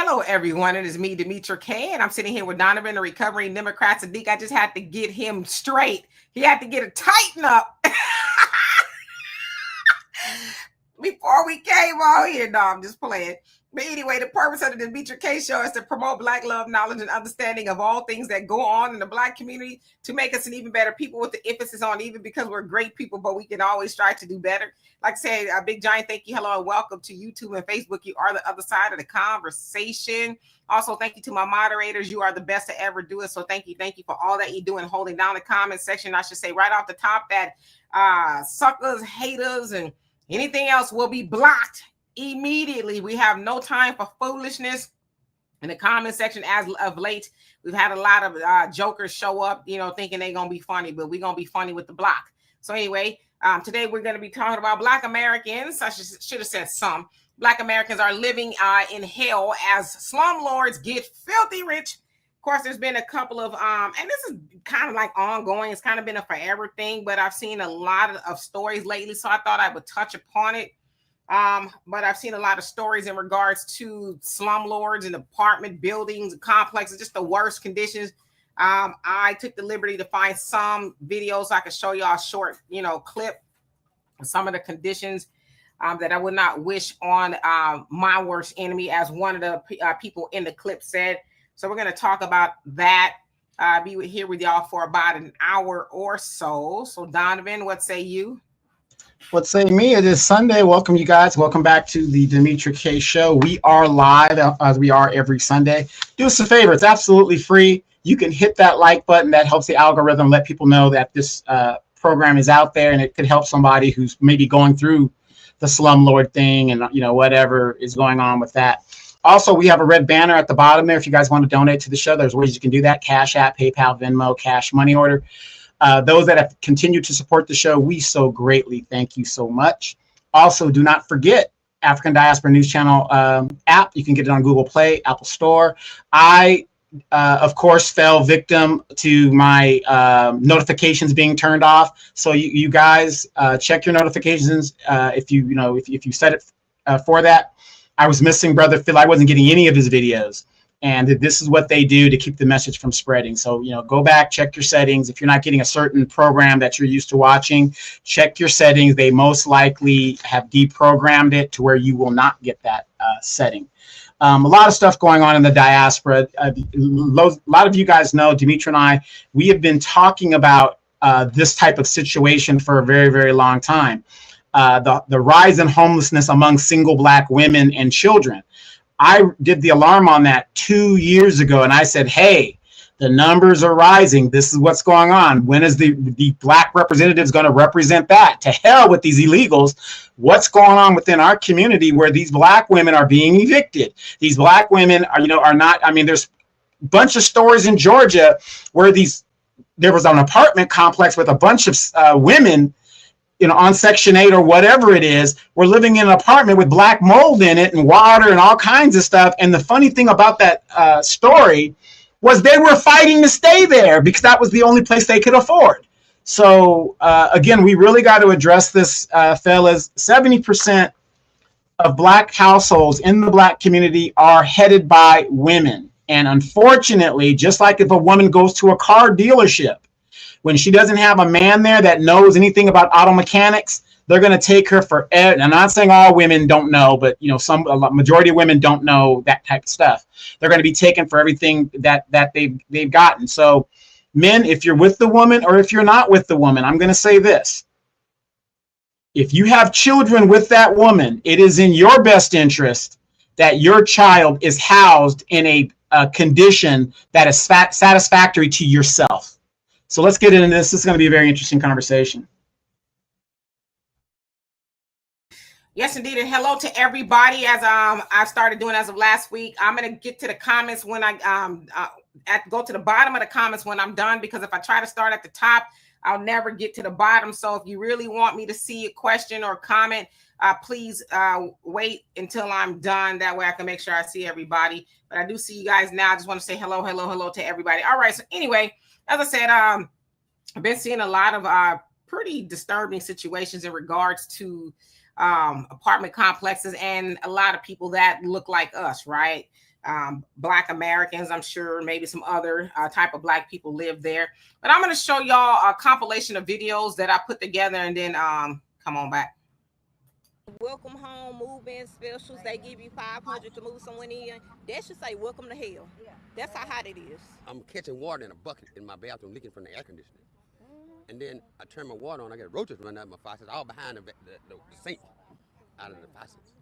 Hello, everyone. It is me, Demetra K, and I'm sitting here with Donovan, the recovering Democrat. Saadiq, I just had to get him straight. He had to get a tighten up before we came on here. No, I'm just playing. But anyway, the purpose of the Demetra K show is to promote Black love, knowledge, and understanding of all things that go on in the Black community to make us an even better people, with the emphasis on even, because we're great people, but we can always try to do better. Like I say, a big giant thank you, hello, and welcome to YouTube and Facebook. You are the other side of the conversation. Also, thank you to my moderators. You are the best to ever do it. So thank you for all that you do and holding down the comment section. I should say right off the top that suckers, haters, and anything else will be blocked immediately. We have no time for foolishness in the comment section. As of late, we've had a lot of jokers show up, thinking they're going to be funny, but we're going to be funny with the block. So anyway, today we're going to be talking about Black Americans. I should have said some. Black Americans are living in hell as slumlords get filthy rich. Of course, there's been a couple of, and this is kind of like ongoing. It's kind of been a forever thing, but I've seen a lot of stories lately, so I thought I would touch upon it. But I've seen a lot of stories in regards to slumlords and apartment buildings and complexes, just the worst conditions. I took the liberty to find some videos so I could show y'all a short, clip of some of the conditions that I would not wish on my worst enemy, as one of the people in the clip said. So we're going to talk about that. Be here with y'all for about an hour or so. So Donovan, what say you? What say me? It is Sunday. Welcome, you guys. Welcome back to the Demetra K show. We are live as we are every Sunday. Do us a favor. It's absolutely free. You can hit that like button. That helps the algorithm let people know that this program is out there, and it could help somebody who's maybe going through the slumlord thing and whatever is going on with that. Also, we have a red banner at the bottom there. If you guys want to donate to the show, there's ways you can do that. Cash App, PayPal, Venmo, cash, money order. Those that have continued to support the show, we so greatly thank you so much. Also, do not forget African Diaspora News Channel app. You can get it on Google Play, Apple Store. I, of course, fell victim to my notifications being turned off. So you guys check your notifications if you set it for that. I was missing Brother Phil. I wasn't getting any of his videos. And this is what they do to keep the message from spreading. So, go back, check your settings. If you're not getting a certain program that you're used to watching, check your settings. They most likely have deprogrammed it to where you will not get that setting. A lot of stuff going on in the diaspora. A lot of you guys know, Demetra and I, we have been talking about this type of situation for a very, very long time. The rise in homelessness among single Black women and children. I did the alarm on that 2 years ago, and I said, hey, the numbers are rising. This is what's going on. When is the Black representatives going to represent that? To hell with these illegals. What's going on within our community where these Black women are being evicted? These Black women are not, there's a bunch of stories in Georgia where there was an apartment complex with a bunch of women on Section 8 or whatever it is. We're living in an apartment with black mold in it and water and all kinds of stuff. And the funny thing about that story was they were fighting to stay there because that was the only place they could afford. So again, we really got to address this, fellas. 70% of Black households in the Black community are headed by women. And unfortunately, just like if a woman goes to a car dealership, when she doesn't have a man there that knows anything about auto mechanics, they're going to take her for. And I'm not saying all women don't know, but a majority of women don't know that type of stuff. They're going to be taken for everything that they've gotten. So, men, if you're with the woman or if you're not with the woman, I'm going to say this: if you have children with that woman, it is in your best interest that your child is housed in a condition that is satisfactory to yourself. So let's get into this. This is going to be a very interesting conversation. Yes, indeed. And hello to everybody. As I've started doing as of last week, I'm going to get to the comments when I go to the bottom of the comments when I'm done, because if I try to start at the top, I'll never get to the bottom. So if you really want me to see a question or comment, please wait until I'm done. That way I can make sure I see everybody. But I do see you guys now. I just want to say hello to everybody. All right. So anyway, as I said, I've been seeing a lot of pretty disturbing situations in regards to apartment complexes and a lot of people that look like us, right? Black Americans. I'm sure maybe some other type of Black people live there. But I'm going to show y'all a compilation of videos that I put together, and then come on back. Welcome home move-in specials. They give you $500 to move someone in. That should say welcome to hell. That's how hot it is. I'm catching water in a bucket in my bathroom leaking from the air conditioning. And then I turn my water on, I get roaches running out of my faucets, all behind the sink, out of the faucets,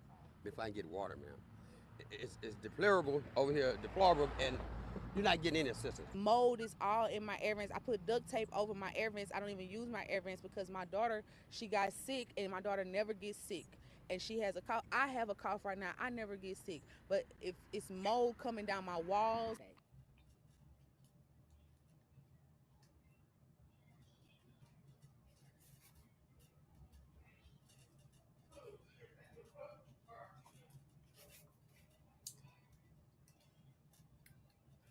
before I can get water, man. It's deplorable over here, deplorable, and you're not getting any assistance. Mold is all in my air vents. I put duct tape over my air vents. I don't even use my air vents because my daughter, she got sick, and my daughter never gets sick. And she has a cough. I have a cough right now. I never get sick. But if it's mold coming down my walls.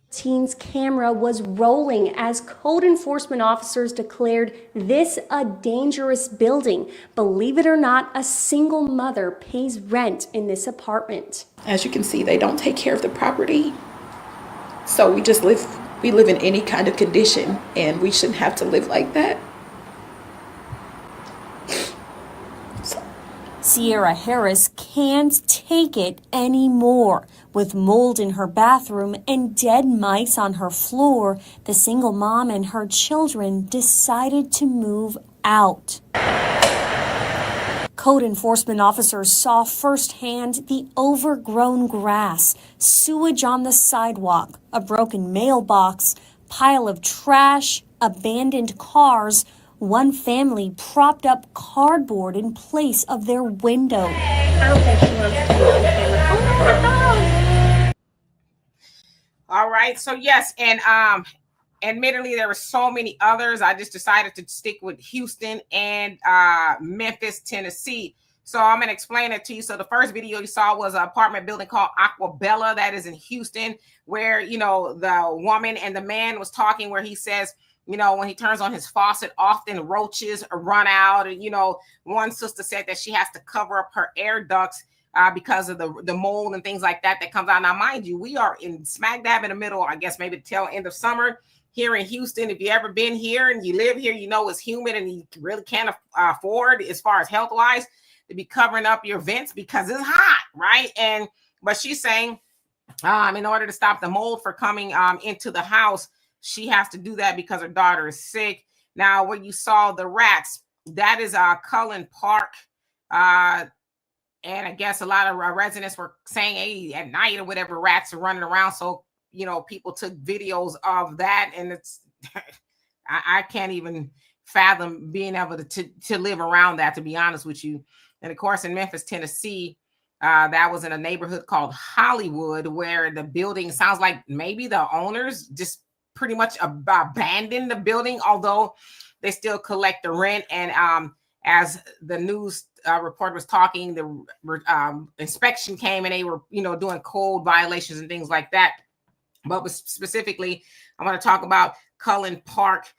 Teen's camera was rolling as code enforcement officers declared this a dangerous building. Believe it or not, a single mother pays rent in this apartment. As you can see, they don't take care of the property. So we live in any kind of condition, and we shouldn't have to live like that. Sierra Harris can't take it anymore. With mold in her bathroom and dead mice on her floor, the single mom and her children decided to move out. Code enforcement officers saw firsthand the overgrown grass, sewage on the sidewalk, a broken mailbox, pile of trash, abandoned cars, one family propped up cardboard in place of their window. All right. So yes, and admittedly there were so many others. I just decided to stick with Houston and Memphis, Tennessee. So I'm going to explain it to you. So the first video you saw was an apartment building called Aquabella that is in Houston, where, you know, the woman and the man was talking, where he says, you know, when he turns on his faucet, often roaches run out. And, you know, one sister said that she has to cover up her air ducts because of the mold and things like that comes out. Now, mind you, we are in smack dab in the middle, I guess maybe the tail end of summer here in Houston. If you ever been here and you live here, you know it's humid and you really can't afford, as far as health wise, to be covering up your vents because it's hot, right? But she's saying in order to stop the mold from coming into the house, she has to do that because her daughter is sick. Now, when you saw the rats, that is Cullen Park. And I guess a lot of residents were saying, hey, at night or whatever, rats are running around. So, you know, people took videos of that. And it's, I can't even fathom being able to live around that, to be honest with you. And of course, in Memphis, Tennessee, that was in a neighborhood called Hollywood, where the building sounds like maybe the owners just pretty much abandoned the building, although they still collect the rent. And as the news report was talking, the inspection came and they were, you know, doing code violations and things like that. But specifically, I want to talk about Cullen Park,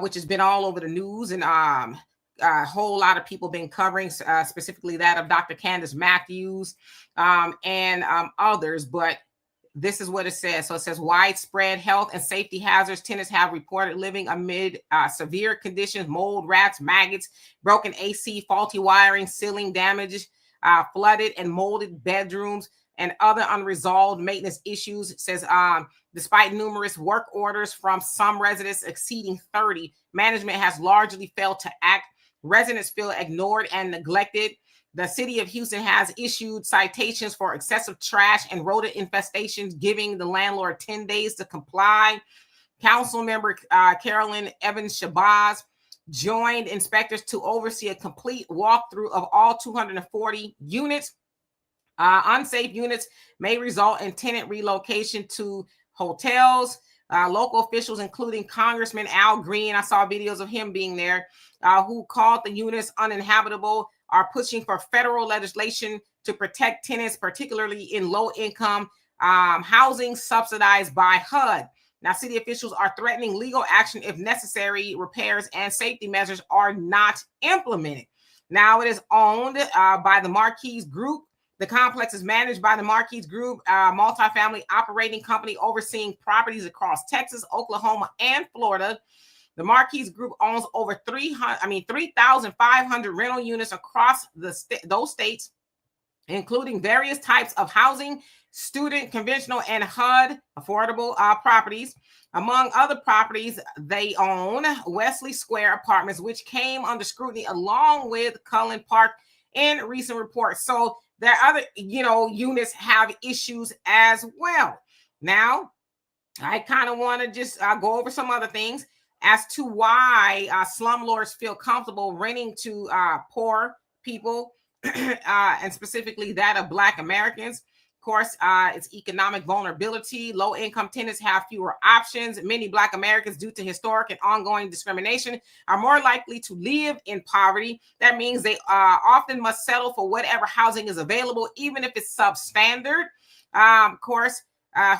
which has been all over the news, and a whole lot of people been covering, specifically that of Dr. Candace Matthews and others. But this is what it says. So it says widespread health and safety hazards. Tenants have reported living amid severe conditions: mold, rats, maggots, broken AC, faulty wiring, ceiling damage, flooded and molded bedrooms, and other unresolved maintenance issues. It says despite numerous work orders from some residents exceeding 30, management has largely failed to act. Residents feel ignored and neglected. The city of Houston has issued citations for excessive trash and rodent infestations, giving the landlord 10 days to comply. Council member Carolyn Evans-Shabazz joined inspectors to oversee a complete walkthrough of all 240 units. Unsafe units may result in tenant relocation to hotels. Local officials, including Congressman Al Green, I saw videos of him being there, who called the units uninhabitable, are pushing for federal legislation to protect tenants, particularly in low-income housing subsidized by HUD. Now, city officials are threatening legal action if necessary repairs and safety measures are not implemented. Now, it is owned by the Marquise Group, The complex is managed by the Marquis Group, multifamily operating company overseeing properties across Texas, Oklahoma, and Florida. The Marquis Group owns over 3,500 rental units across those states, including various types of housing, student, conventional, and HUD affordable properties. Among other properties, they own Wesley Square Apartments, which came under scrutiny along with Cullen Park in recent reports. So their other, units have issues as well. Now, I kind of want to just go over some other things as to why slumlords feel comfortable renting to poor people, and specifically that of Black Americans. Of course, it's economic vulnerability. Low-income tenants have fewer options. Many Black Americans, due to historic and ongoing discrimination, are more likely to live in poverty. That means they often must settle for whatever housing is available, even if it's substandard. Of course,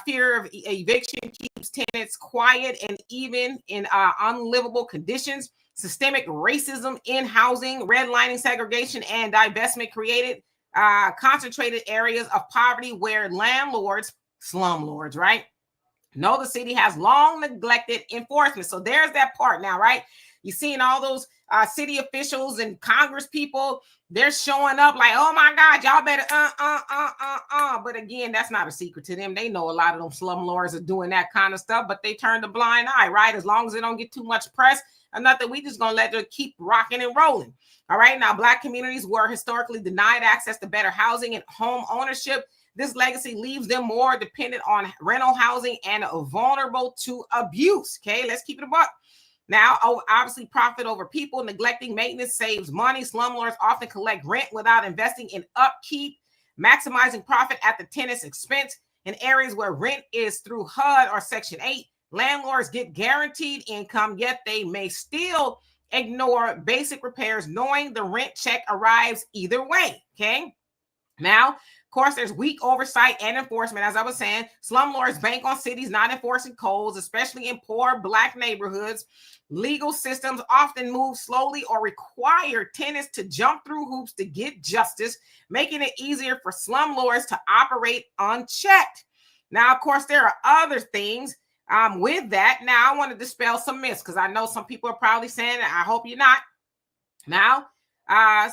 fear of eviction keeps tenants quiet and even in unlivable conditions. Systemic racism in housing, redlining, segregation, and divestment created concentrated areas of poverty where landlords, slumlords, right, know the city has long neglected enforcement. So there's that part now, right? You're seeing all those city officials and Congress people, they're showing up like, oh my God, y'all better But again, that's not a secret to them. They know a lot of them slumlords are doing that kind of stuff, but they turn the blind eye, right? As long as they don't get too much press or nothing, we just gonna let them keep rocking and rolling. All right. Now, Black communities were historically denied access to better housing and home ownership. This legacy leaves them more dependent on rental housing and vulnerable to abuse. Okay, let's keep it a buck. Now, obviously, profit over people. Neglecting maintenance saves money. Slumlords often collect rent without investing in upkeep, maximizing profit at the tenant's expense. In areas where rent is through HUD or Section 8, landlords get guaranteed income, yet they may still ignore basic repairs, knowing the rent check arrives either way. Okay. Now, of course, there's weak oversight and enforcement. As I was saying, slumlords bank on cities not enforcing codes, especially in poor Black neighborhoods. Legal systems often move slowly or require tenants to jump through hoops to get justice, making it easier for slumlords to operate unchecked. Now, of course, there are other things with that. Now, I want to dispel some myths because I know some people are probably saying, I hope you're not. Now,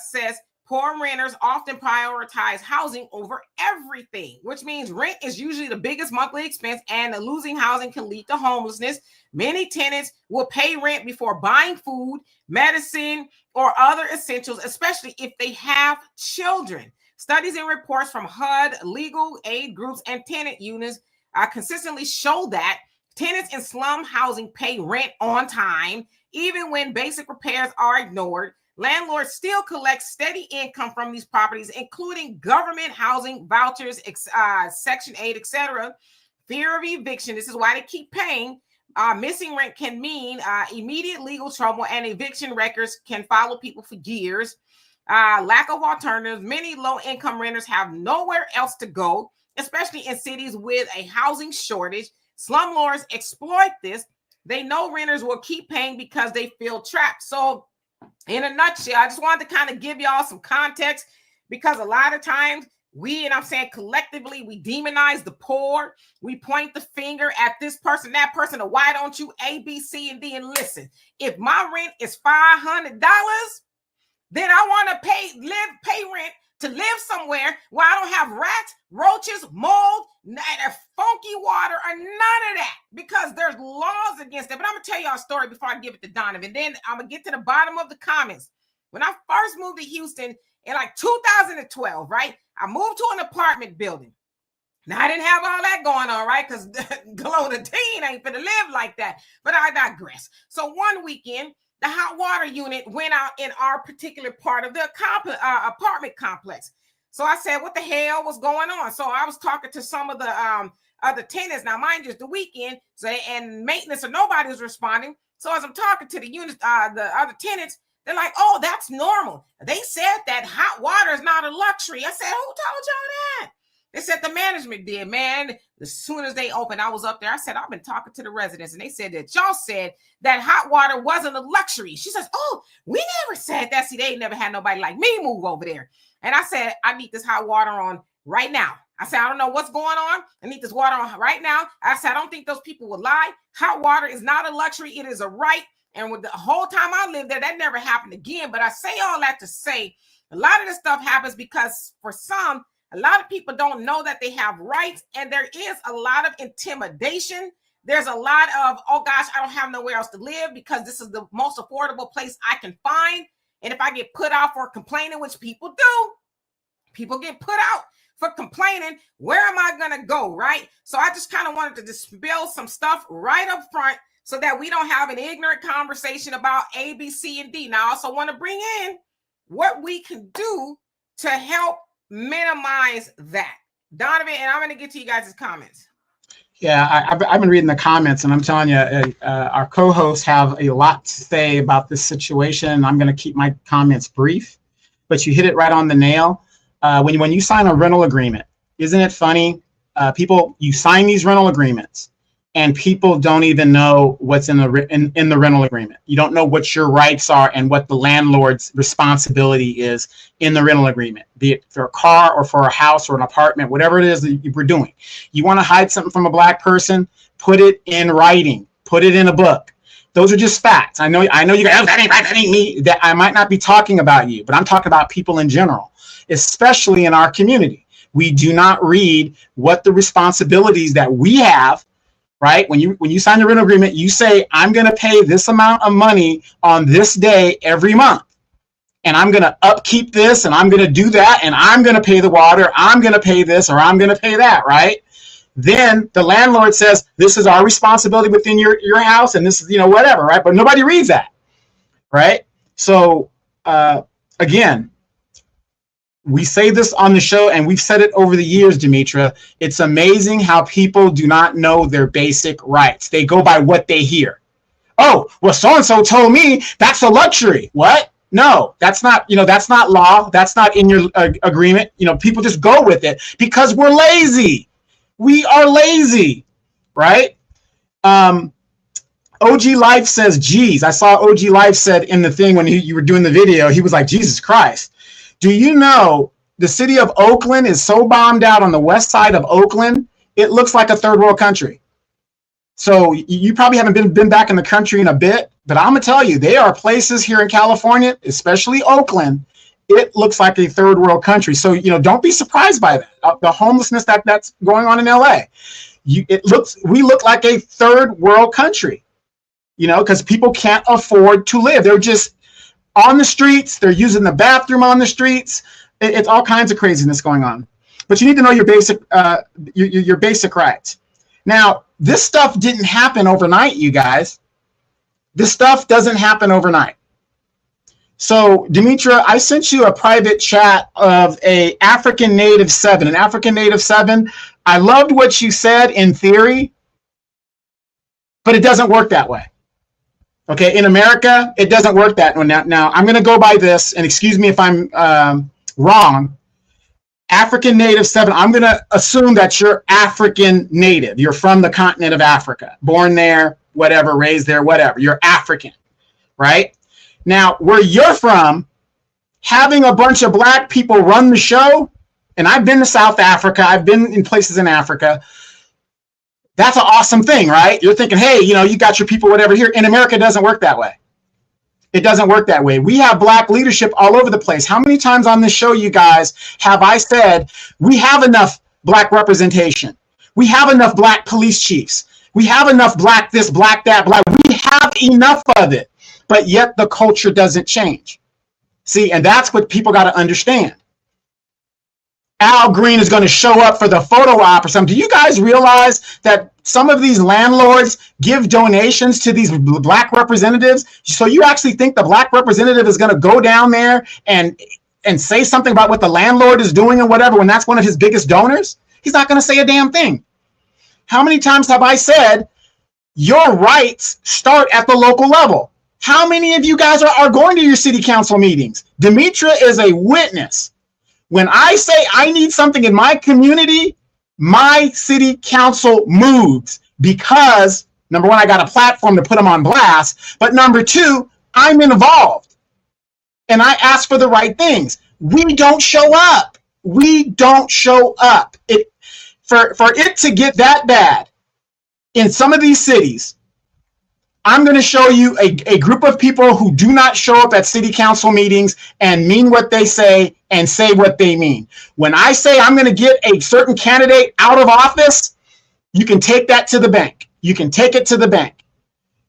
says, poor renters often prioritize housing over everything, which means rent is usually the biggest monthly expense, and losing housing can lead to homelessness. Many tenants will pay rent before buying food, medicine, or other essentials, especially if they have children. Studies and reports from HUD, legal aid groups, and tenant unions consistently show that tenants in slum housing pay rent on time, even when basic repairs are ignored. Landlords still collect steady income from these properties, including government housing vouchers, Section 8, etc. Fear of eviction. This is why they keep paying. Missing rent can mean immediate legal trouble, and eviction records can follow people for years. Lack of alternatives. Many low-income renters have nowhere else to go, especially in cities with a housing shortage. Slumlords exploit this. They know renters will keep paying because they feel trapped. So, in a nutshell, I just wanted to kind of give y'all some context, because a lot of times and I'm saying collectively, we demonize the poor. We point the finger at this person, that person, or why don't you A, B, C, and D? And listen, if my rent is $500, then I want to pay rent to live somewhere where I don't have rats, roaches, mold, funky water, or none of that, because there's laws against it. But I'm going to tell y'all a story before I give it to Donovan. Then I'm going to get to the bottom of the comments. When I first moved to Houston in like 2012, right, I moved to an apartment building. Now, I didn't have all that going on, right, because Galona teen ain't finna live like that. But I digress. So one weekend, the hot water unit went out in our particular part of the apartment complex. So I said, what the hell was going on? So I was talking to some of the other tenants. Now, mind you, it's the weekend, and maintenance or nobody was responding. So as I'm talking to the units, the other tenants, they're like, oh, that's normal. They said that hot water is not a luxury. I said, who told y'all that? They said the management did, man. As soon as they opened, I was up there. I said, I've been talking to the residents, and they said that y'all said that hot water wasn't a luxury. She says, oh, we never said that. See, they ain't never had nobody like me move over there. And I said, I need this hot water on right now. I said, I don't know what's going on. I need this water on right now. I said, I don't think those people would lie. Hot water is not a luxury. It is a right. And with the whole time I lived there, that never happened again. But I say all that to say a lot of this stuff happens because for some, a lot of people don't know that they have rights, and there is a lot of intimidation. There's a lot of, oh gosh, I don't have nowhere else to live because this is the most affordable place I can find. And if I get put out for complaining, which people do, people get put out for complaining, where am I going to go, right? So I just kind of wanted to dispel some stuff right up front so that we don't have an ignorant conversation about A, B, C, and D. Now, I also want to bring in what we can do to help minimize that. Donovan, and I'm going to get to you guys' comments. Yeah, I've been reading the comments, and I'm telling you, our co-hosts have a lot to say about this situation, and I'm going to keep my comments brief. But you hit it right on the nail. When you sign a rental agreement, isn't it funny? You sign these rental agreements, and people don't even know what's in the rental agreement. You don't know what your rights are and what the landlord's responsibility is in the rental agreement, be it for a car or for a house or an apartment, whatever it is that we're doing. You want to hide something from a black person, put it in writing, put it in a book. Those are just facts. I know you guys, oh, that ain't me. That I might not be talking about you, but I'm talking about people in general, especially in our community. We do not read what the responsibilities that we have. Right? When you sign the rental agreement, you say, I'm going to pay this amount of money on this day every month. And I'm going to upkeep this, and I'm going to do that, and I'm going to pay the water, I'm going to pay this, or I'm going to pay that, right? Then the landlord says, this is our responsibility within your house, and this is, whatever, right? But nobody reads that, right? So, again, we say this on the show, and we've said it over the years, Demetra. It's amazing how people do not know their basic rights. They go by what they hear. Oh, well, so-and-so told me that's a luxury. What? No, that's not, that's not law. That's not in your agreement. People just go with it because we're lazy. We are lazy, right? OG Life says, geez, I saw OG Life said in the thing when you were doing the video, he was like, Jesus Christ. Do you know the city of Oakland is so bombed out on the west side of Oakland, it looks like a third world country. So you probably haven't been back in the country in a bit, but I'm going to tell you, there are places here in California, especially Oakland, it looks like a third world country. So, don't be surprised by that. The homelessness that's going on in LA. We look like a third world country, because people can't afford to live. They're just on the streets, they're using the bathroom on the streets. It's all kinds of craziness going on. But you need to know your basic rights. Now, this stuff didn't happen overnight, you guys. This stuff doesn't happen overnight. So, Demetra, I sent you a private chat of an African Native 7. An African Native 7, I loved what you said in theory, but it doesn't work that way. Okay, in America, it doesn't work that way. Now, I'm going to go by this, and excuse me if I'm wrong. African Native 7, I'm going to assume that you're African Native. You're from the continent of Africa. Born there, whatever, raised there, whatever. You're African, right? Now, where you're from, having a bunch of black people run the show, and I've been to South Africa, I've been in places in Africa, that's an awesome thing, right? You're thinking, hey, you got your people, whatever here. In America, it doesn't work that way. It doesn't work that way. We have black leadership all over the place. How many times on this show, you guys, have I said, we have enough black representation. We have enough black police chiefs. We have enough black this, black that, black. We have enough of it, but yet the culture doesn't change. See, and that's what people got to understand. Al Green is going to show up for the photo op or something. Do you guys realize that some of these landlords give donations to these black representatives? So you actually think the black representative is going to go down there and say something about what the landlord is doing and whatever when that's one of his biggest donors? He's not going to say a damn thing. How many times have I said your rights start at the local level? How many of you guys are going to your city council meetings? Demetra is a witness. When I say I need something in my community, my city council moves because, number one, I got a platform to put them on blast, but number two, I'm involved and I ask for the right things. We don't show up. We don't show up. For it to get that bad in some of these cities, I'm going to show you a group of people who do not show up at city council meetings and mean what they say and say what they mean. When I say I'm going to get a certain candidate out of office, you can take that to the bank. You can take it to the bank.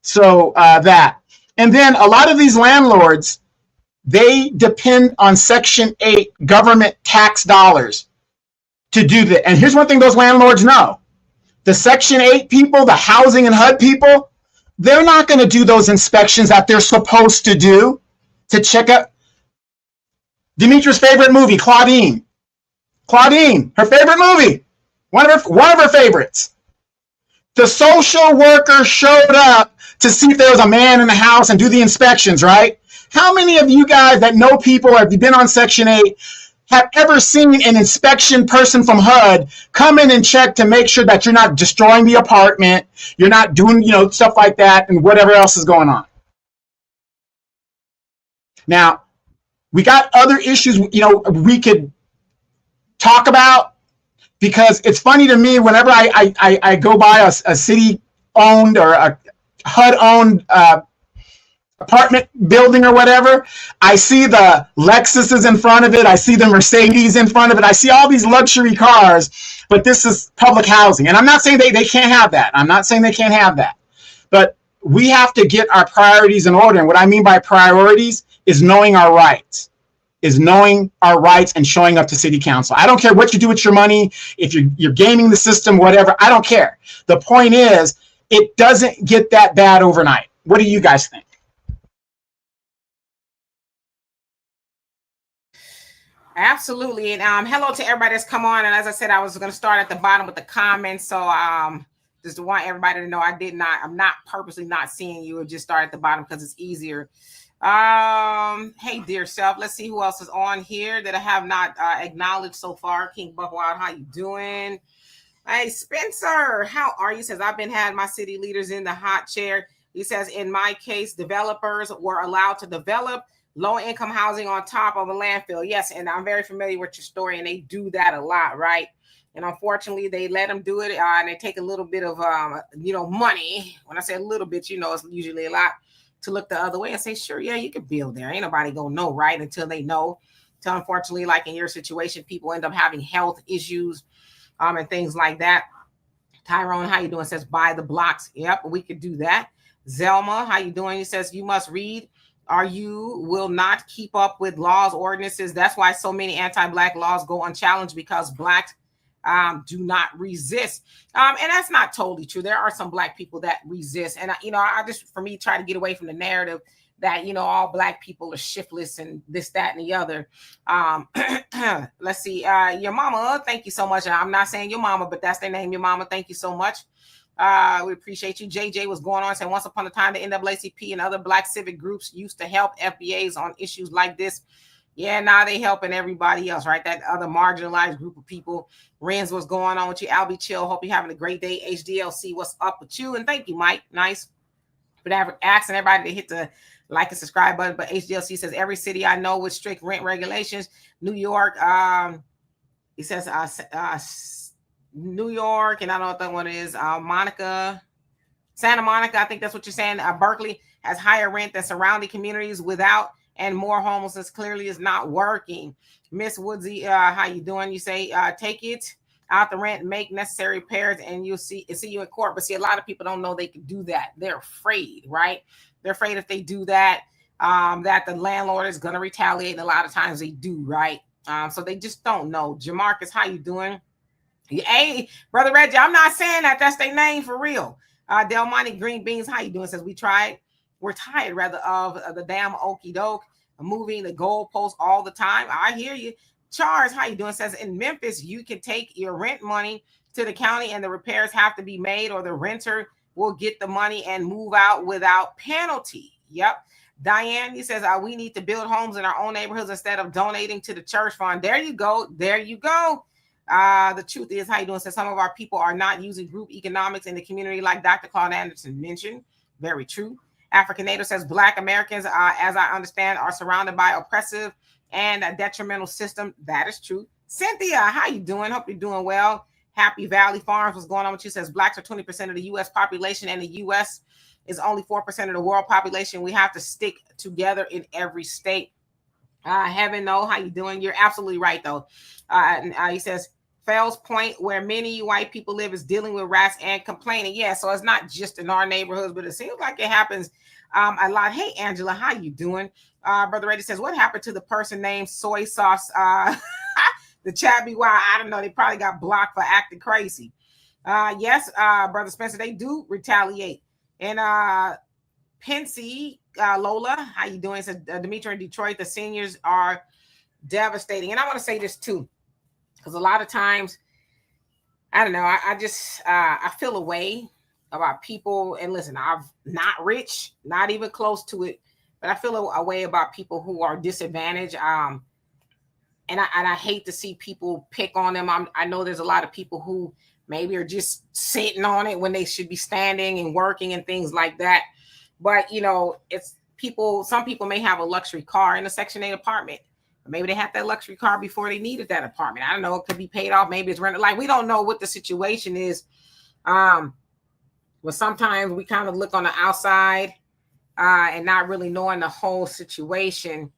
So that. And then a lot of these landlords, they depend on Section 8 government tax dollars to do that. And here's one thing those landlords know. The Section 8 people, the housing and HUD people, they're not going to do those inspections that they're supposed to do to check out. Demetra's favorite movie, Claudine. Claudine, her favorite movie. One of her favorites. The social worker showed up to see if there was a man in the house and do the inspections, right? How many of you guys that know people or have been on Section 8 have ever seen an inspection person from HUD come in and check to make sure that you're not destroying the apartment, you're not doing, stuff like that, and whatever else is going on? Now, we got other issues, we could talk about, because it's funny to me whenever I go by a city-owned or a HUD-owned apartment building or whatever, I see the Lexuses in front of it, I see the Mercedes in front of it, I see all these luxury cars, but this is public housing. And I'm not saying they can't have that. I'm not saying they can't have that. But we have to get our priorities in order. And what I mean by priorities is knowing our rights. And showing up to city council. I don't care what you do with your money, if you're gaming the system, whatever, I don't care. The point is, it doesn't get that bad overnight. What do you guys think? Absolutely. And hello to everybody that's come on. And as I said, I was going to start at the bottom with the comments. So just want everybody to know I'm not purposely not seeing you, or just start at the bottom because it's easier. Hey, dear self, let's see who else is on here that I have not acknowledged so far. King Buckwild, how you doing? Hey, Spencer, how are you? Says, I've been had my city leaders in the hot chair. He says, in my case, developers were allowed to develop low-income housing on top of a landfill. Yes, and I'm very familiar with your story, and they do that a lot, right? And unfortunately, they let them do it, and they take a little bit of, money. When I say a little bit, it's usually a lot, to look the other way and say, sure, yeah, you can build there. Ain't nobody gonna know, right? Until they know. So unfortunately, like in your situation, people end up having health issues and things like that. Tyrone, how you doing? Says, buy the blocks. Yep, we could do that. Zelma, how you doing? He says, you must read, or you will not keep up with laws, ordinances. That's why so many anti-Black laws go unchallenged, because Blacks do not resist. And that's not totally true. There are some Black people that resist. And, I just, for me, try to get away from the narrative that, all Black people are shiftless and this, that, and the other. Let's see. Your mama, thank you so much. I'm not saying your mama, but that's their name, your mama. Thank you so much. We appreciate you. JJ was going on saying, once upon a time, the NAACP and other Black civic groups used to help FBAs on issues like this. Yeah, now they helping everybody else, right? That other marginalized group of people. Renz, what's going on with you? Albie Chill, hope you're having a great day. HDLC, what's up with you? And thank you, Mike. Nice. But asking everybody to hit the like and subscribe button. But HDLC says, every city I know with strict rent regulations. New York, he says New York, and I don't know what that one is. Santa Monica, I think that's what you're saying. Berkeley has higher rent than surrounding communities without, and more homelessness clearly is not working. Miss Woodsy, how you doing? You say, take it out the rent, make necessary repairs, and you'll see you in court. But see, a lot of people don't know they can do that. They're afraid, right? They're afraid if they do that, that the landlord is going to retaliate. And a lot of times they do, right? So they just don't know. Jamarcus, how you doing? Hey, Brother Reggie, I'm not saying that. That's their name for real. Del Monte Green Beans, how you doing? Says, we're tired rather of the damn okey doke, moving the goalposts all the time. I hear you. Charles, how you doing? Says, in Memphis, you can take your rent money to the county and the repairs have to be made, or the renter will get the money and move out without penalty. Yep. Diane, he says, we need to build homes in our own neighborhoods instead of donating to the church fund. There you go. There you go. The truth is, how you doing? Says some of our people are not using group economics in the community, like Dr. Claude Anderson mentioned. Very true. African Native says Black Americans, as I understand, are surrounded by oppressive and a detrimental system. That is true. Cynthia, how you doing? Hope you're doing well. Happy Valley Farms, what's going on with you? Says Blacks are 20% of the U.S. population, and the U.S. is only 4% of the world population. We have to stick together in every state. Heaven, no, how you doing? You're absolutely right, though. He says, Fells Point, where many white people live, is dealing with rats and complaining. Yeah, so it's not just in our neighborhoods, but it seems like it happens a lot. Hey, Angela, how you doing? Brother Reddy says, what happened to the person named Soy Sauce? The chat be wild. I don't know. They probably got blocked for acting crazy. Yes, Brother Spencer, they do retaliate. And Pensy, Lola, how you doing? Says Demetra in Detroit, the seniors are devastating. And I want to say this too, because a lot of times, I don't know, I just I feel a way about people. And listen, I'm not rich, not even close to it, but I feel a way about people who are disadvantaged. And I hate to see people pick on them. I know there's a lot of people who maybe are just sitting on it when they should be standing and working and things like that. But, you know, it's people, some people may have a luxury car in a Section 8 apartment. Maybe they had that luxury car before they needed that apartment. I don't know. It could be paid off. Maybe it's rented. Like, we don't know what the situation is. But sometimes we kind of look on the outside and not really knowing the whole situation.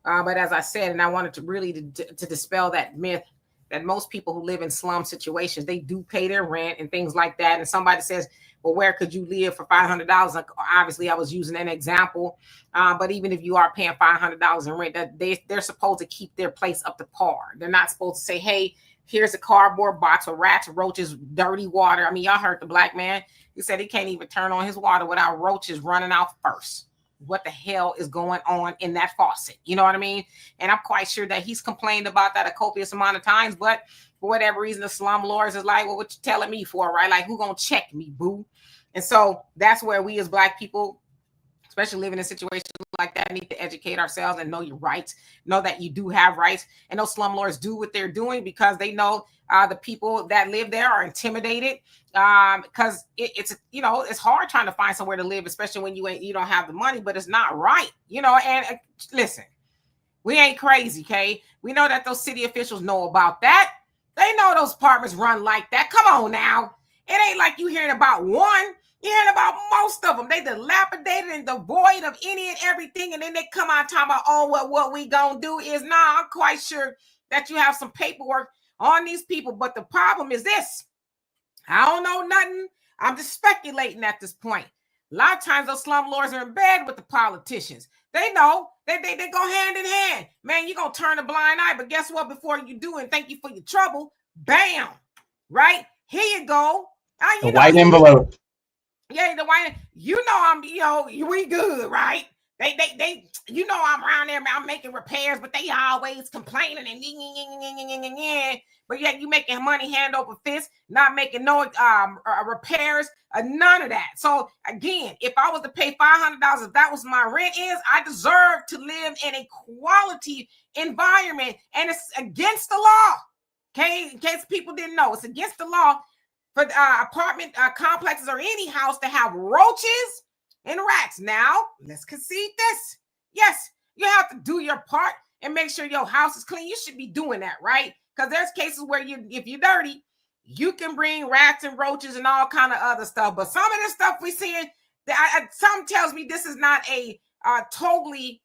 But as I said, and I wanted to really to dispel that myth that most people who live in slum situations, they do pay their rent and things like that. And somebody says, well, where could you live for $500? Like, obviously, I was using an example. But even if you are paying $500 in rent, that they're supposed to keep their place up to par. They're not supposed to say, hey, here's a cardboard box with rats, roaches, dirty water. I mean, y'all heard the black man. He said he can't even turn on his water without roaches running out first. What the hell is going on in that faucet? You know what I mean? And I'm quite sure that he's complained about that a copious amount of times, but for whatever reason, the slumlords is like, well, what you telling me for, right? Like, who gonna check me, boo? And so that's where we as black people, especially living in situations like that, need to educate ourselves and know your rights, know that you do have rights. And those slumlords do what they're doing because they know the people that live there are intimidated because it's, you know, it's hard trying to find somewhere to live, especially when you don't have the money, but it's not right, you know. And listen, we ain't crazy, okay? We know that those city officials know about that. They know those apartments run like that. Come on now. It ain't like you hearing about one. You're hearing about most of them. They dilapidated and devoid of any and everything. And then they come out talking about, oh, well, what we gonna do is, nah, I'm quite sure that you have some paperwork on these people. But the problem is this. I don't know nothing. I'm just speculating at this point. A lot of times those slumlords are in bed with the politicians. They know. They go hand in hand. Man, you're going to turn a blind eye. But guess what? Before you do, and thank you for your trouble, bam, right? Here you go. The white envelope. Yeah, the white. You know we good, right? They you know I'm around there, I'm making repairs, but they always complaining and but yet you making money hand over fist, not making no repairs, none of that. So again, if I was to pay $500, if that was my rent I deserve to live in a quality environment, and it's against the law. Okay, in case people didn't know, it's against the law for apartment complexes or any house to have roaches and rats. Now, let's concede this. Yes, you have to do your part and make sure your house is clean. You should be doing that, right? Because there's cases where if you're dirty, you can bring rats and roaches and all kind of other stuff. But some of this stuff we're seeing, some tells me this is not a totally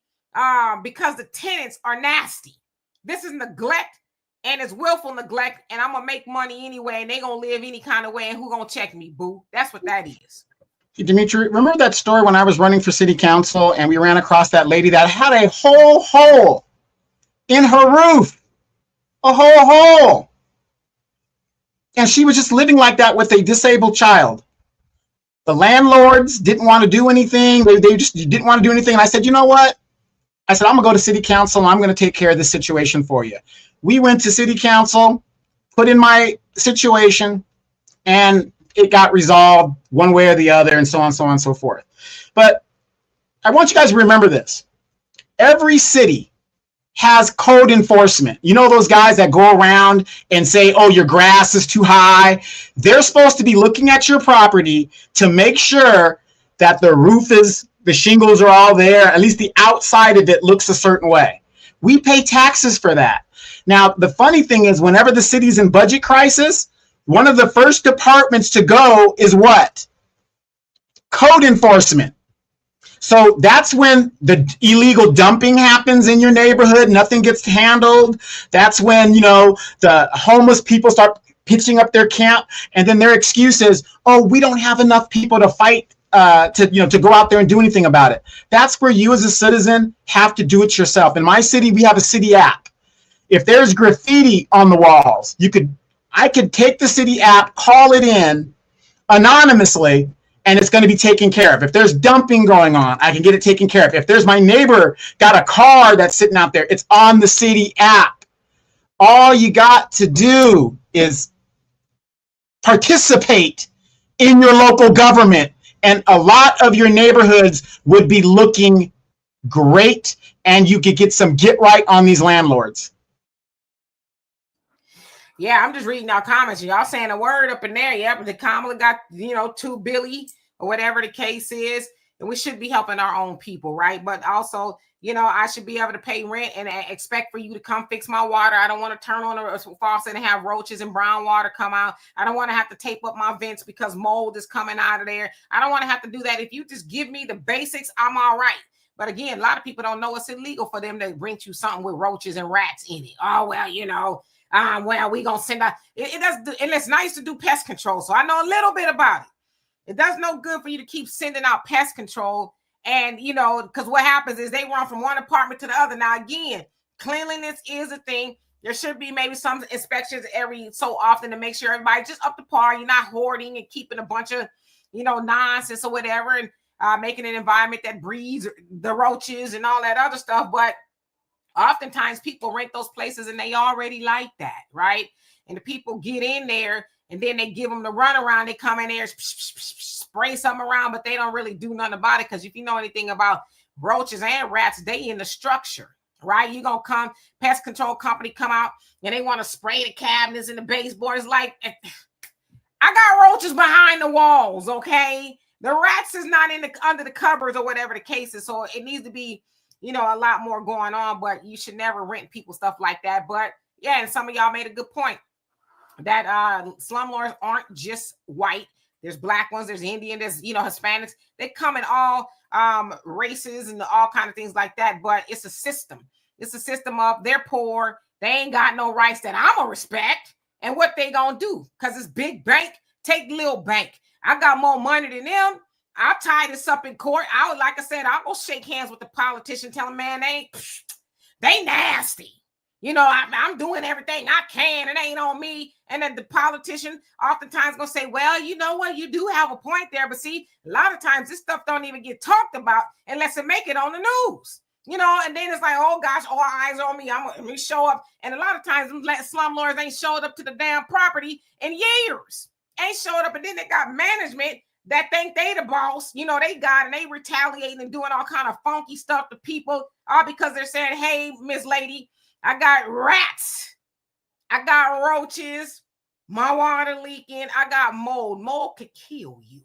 because the tenants are nasty. This is neglect. And it's willful neglect, and I'm going to make money anyway, and they're going to live any kind of way, and who going to check me, boo? That's what that is. Hey, Dimitri, remember that story when I was running for city council, and we ran across that lady that had a whole hole in her roof? A whole hole. And she was just living like that with a disabled child. The landlords didn't want to do anything. They just didn't want to do anything. And I said, you know what? I said, I'm going to go to city council, and I'm going to take care of this situation for you. We went to city council, put in my situation, and it got resolved one way or the other, and so on, so on, and so forth. But I want you guys to remember this. Every city has code enforcement. You know those guys that go around and say, oh, your grass is too high? They're supposed to be looking at your property to make sure that the shingles are all there, at least the outside of it looks a certain way. We pay taxes for that. Now, the funny thing is, whenever the city's in budget crisis, one of the first departments to go is what? Code enforcement. So that's when the illegal dumping happens in your neighborhood. Nothing gets handled. That's when, the homeless people start pitching up their camp. And then their excuse is, oh, we don't have enough people to fight, to go out there and do anything about it. That's where you as a citizen have to do it yourself. In my city, we have a city app. If there's graffiti on the walls, I could take the city app, call it in anonymously, and it's going to be taken care of. If there's dumping going on, I can get it taken care of. If there's my neighbor got a car that's sitting out there, it's on the city app. All you got to do is participate in your local government, and a lot of your neighborhoods would be looking great, and you could get some get right on these landlords. Yeah, I'm just reading our comments. Y'all saying a word up in there. Yep, the Kamala got, 2 Billy or whatever the case is. And we should be helping our own people, right? But also, I should be able to pay rent and expect for you to come fix my water. I don't want to turn on a faucet and have roaches and brown water come out. I don't want to have to tape up my vents because mold is coming out of there. I don't want to have to do that. If you just give me the basics, I'm all right. But again, a lot of people don't know it's illegal for them to rent you something with roaches and rats in it. Oh, well, we gonna send out. It does, and it's nice to do pest control. So I know a little bit about it. It does no good for you to keep sending out pest control, and because what happens is they run from one apartment to the other. Now again, cleanliness is a thing. There should be maybe some inspections every so often to make sure everybody's just up to par. You're not hoarding and keeping a bunch of nonsense or whatever, and making an environment that breeds the roaches and all that other stuff, but oftentimes people rent those places and they already like that, right? And the people get in there and then they give them the runaround. They come in there, spray something around, but they don't really do nothing about it. Because if you know anything about roaches and rats, they in the structure, right? You're going to come, pest control company come out and they want to spray the cabinets and the baseboards. Like, I got roaches behind the walls, okay? The rats is not under the cupboards or whatever the case is. So it needs to be a lot more going on, but you should never rent people stuff like that. But yeah, and some of y'all made a good point that slumlords aren't just white. There's black ones, there's Indian, there's Hispanics. They come in all races and all kind of things like that. But it's a system. It's a system of they're poor. They ain't got no rights that I'm gonna respect. And what they gonna do? Because it's big bank. Take little bank. I got more money than them. I'll tie this up in court. Like I said, I'll go shake hands with the politician, tell them, man, they nasty. I'm doing everything I can. It ain't on me. And then the politician oftentimes gonna say, well, you know what? You do have a point there. But see, a lot of times this stuff don't even get talked about unless it make it on the news. And then it's like, oh gosh, all eyes on me. I'm gonna show up. And a lot of times slumlords ain't showed up to the damn property in years. Ain't showed up, and then they got management that think they the boss, they got, and they retaliating and doing all kind of funky stuff to people, all because they're saying, hey, Miss Lady, I got rats, I got roaches, my water leaking, I got mold. Mold could kill you.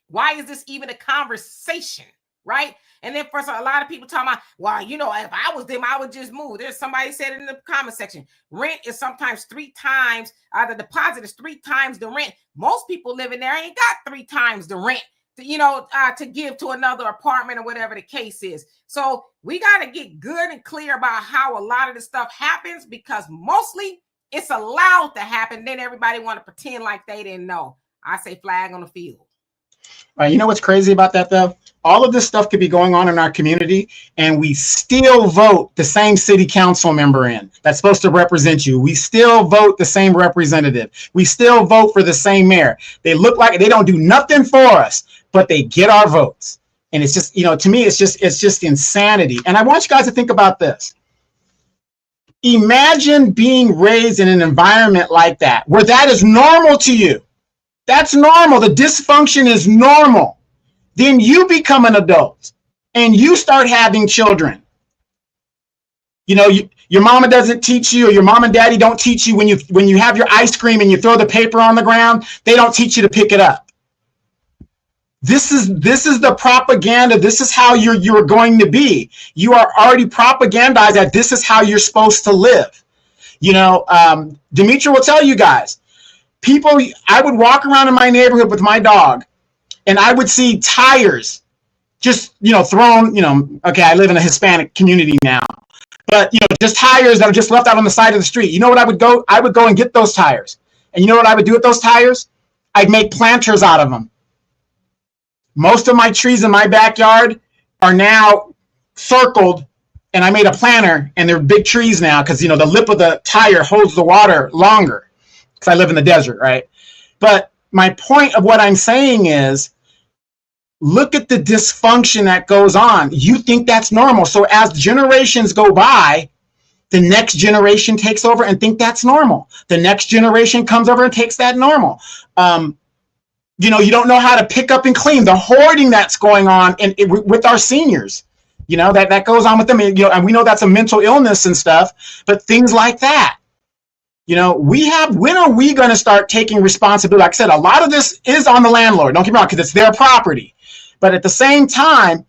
Why is this even a conversation, right? And then for a lot of people talking about, well, if I was them, I would just move. There's somebody said it in the comment section. Rent is sometimes 3 times, the deposit is 3 times the rent. Most people living there ain't got 3 times the rent to give to another apartment or whatever the case is. So we got to get good and clear about how a lot of this stuff happens, because mostly it's allowed to happen. Then everybody want to pretend like they didn't know. I say flag on the field. You know what's crazy about that, though? All of this stuff could be going on in our community, and we still vote the same city council member in that's supposed to represent you. We still vote the same representative. We still vote for the same mayor. They look like they don't do nothing for us, but they get our votes. And it's just, to me, it's just insanity. And I want you guys to think about this. Imagine being raised in an environment like that, where that is normal to you. That's normal. The dysfunction is normal. Then you become an adult and you start having children. You know, your mama doesn't teach you, or your mom and daddy don't teach you when you have your ice cream and you throw the paper on the ground, they don't teach you to pick it up. This is the propaganda. This is how you're going to be. You are already propagandized that this is how you're supposed to live. You know, Dimitri will tell you guys, I would walk around in my neighborhood with my dog, and I would see tires just, thrown, okay, I live in a Hispanic community now, but, just tires that are just left out on the side of the street. You know what I would go? I would go and get those tires. And you know what I would do with those tires? I'd make planters out of them. Most of my trees in my backyard are now circled, and I made a planter, and they're big trees now because, the lip of the tire holds the water longer because I live in the desert, right? But my point of what I'm saying is, look at the dysfunction that goes on. You think that's normal. So as generations go by, the next generation takes over and think that's normal. The next generation comes over and takes that normal. You don't know how to pick up and clean. The hoarding that's going on with our seniors, that goes on with them. And we know that's a mental illness and stuff, but things like that. When are we going to start taking responsibility? Like I said, a lot of this is on the landlord. Don't get me wrong, because it's their property. But at the same time,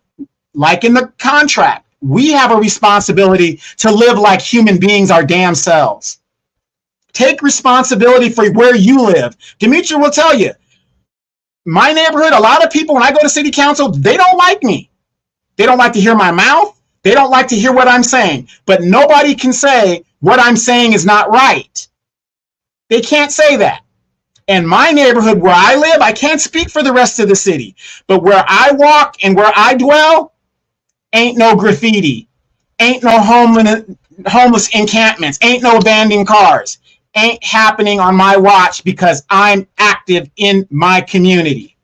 like in the contract, we have a responsibility to live like human beings our damn selves. Take responsibility for where you live. Dimitri will tell you, my neighborhood, a lot of people, when I go to city council, they don't like me. They don't like to hear my mouth. They don't like to hear what I'm saying. But nobody can say what I'm saying is not right. They can't say that. And my neighborhood where I live, I can't speak for the rest of the city, but where I walk and where I dwell, ain't no graffiti, ain't no homeless encampments, ain't no abandoned cars, ain't happening on my watch because I'm active in my community.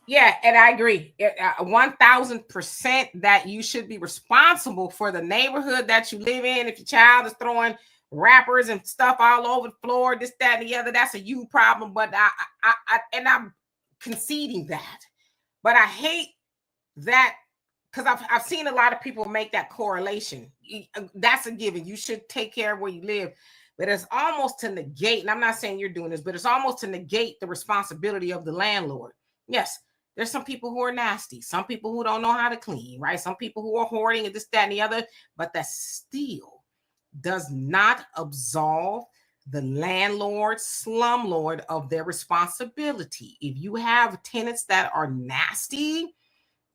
Yeah, and I agree 1,000% that you should be responsible for the neighborhood that you live in. If your child is throwing wrappers and stuff all over the floor, this, that, and the other, that's a you problem. But I'm conceding that. But I hate that because I've seen a lot of people make that correlation. That's a given. You should take care of where you live. But it's almost to negate, and I'm not saying you're doing this, but it's almost to negate the responsibility of the landlord. Yes, there's some people who are nasty, some people who don't know how to clean, right? Some people who are hoarding and this, that, and the other, but that still does not absolve the landlord, slumlord of their responsibility. If you have tenants that are nasty,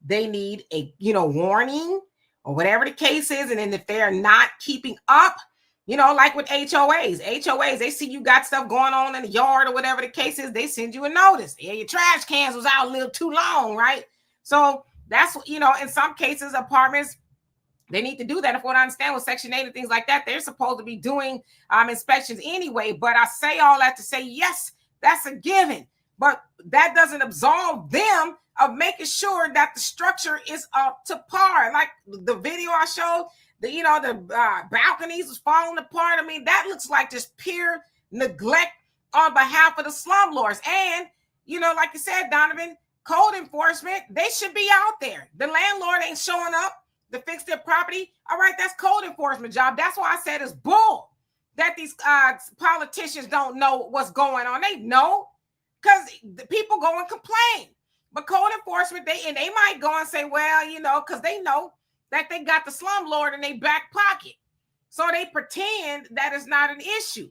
they need a warning or whatever the case is. And then if they're not keeping up, like with HOAs, they see you got stuff going on in the yard or whatever the case is, they send you a notice. Yeah, your trash cans was out a little too long, right? So that's, in some cases, apartments, they need to do that. If what I understand with Section 8 and things like that, they're supposed to be doing inspections anyway. But I say all that to say, yes, that's a given. But that doesn't absolve them of making sure that the structure is up to par. Like the video I showed, the balconies was falling apart. I mean, that looks like just pure neglect on behalf of the slumlords. And, like you said, Donovan, code enforcement, they should be out there. The landlord ain't showing up to fix their property. All right, that's code enforcement job. That's why I said it's bull that these politicians don't know what's going on. They know because the people go and complain. But code enforcement, they might go and say, well, because they know that they got the slumlord in their back pocket. So they pretend that it's not an issue.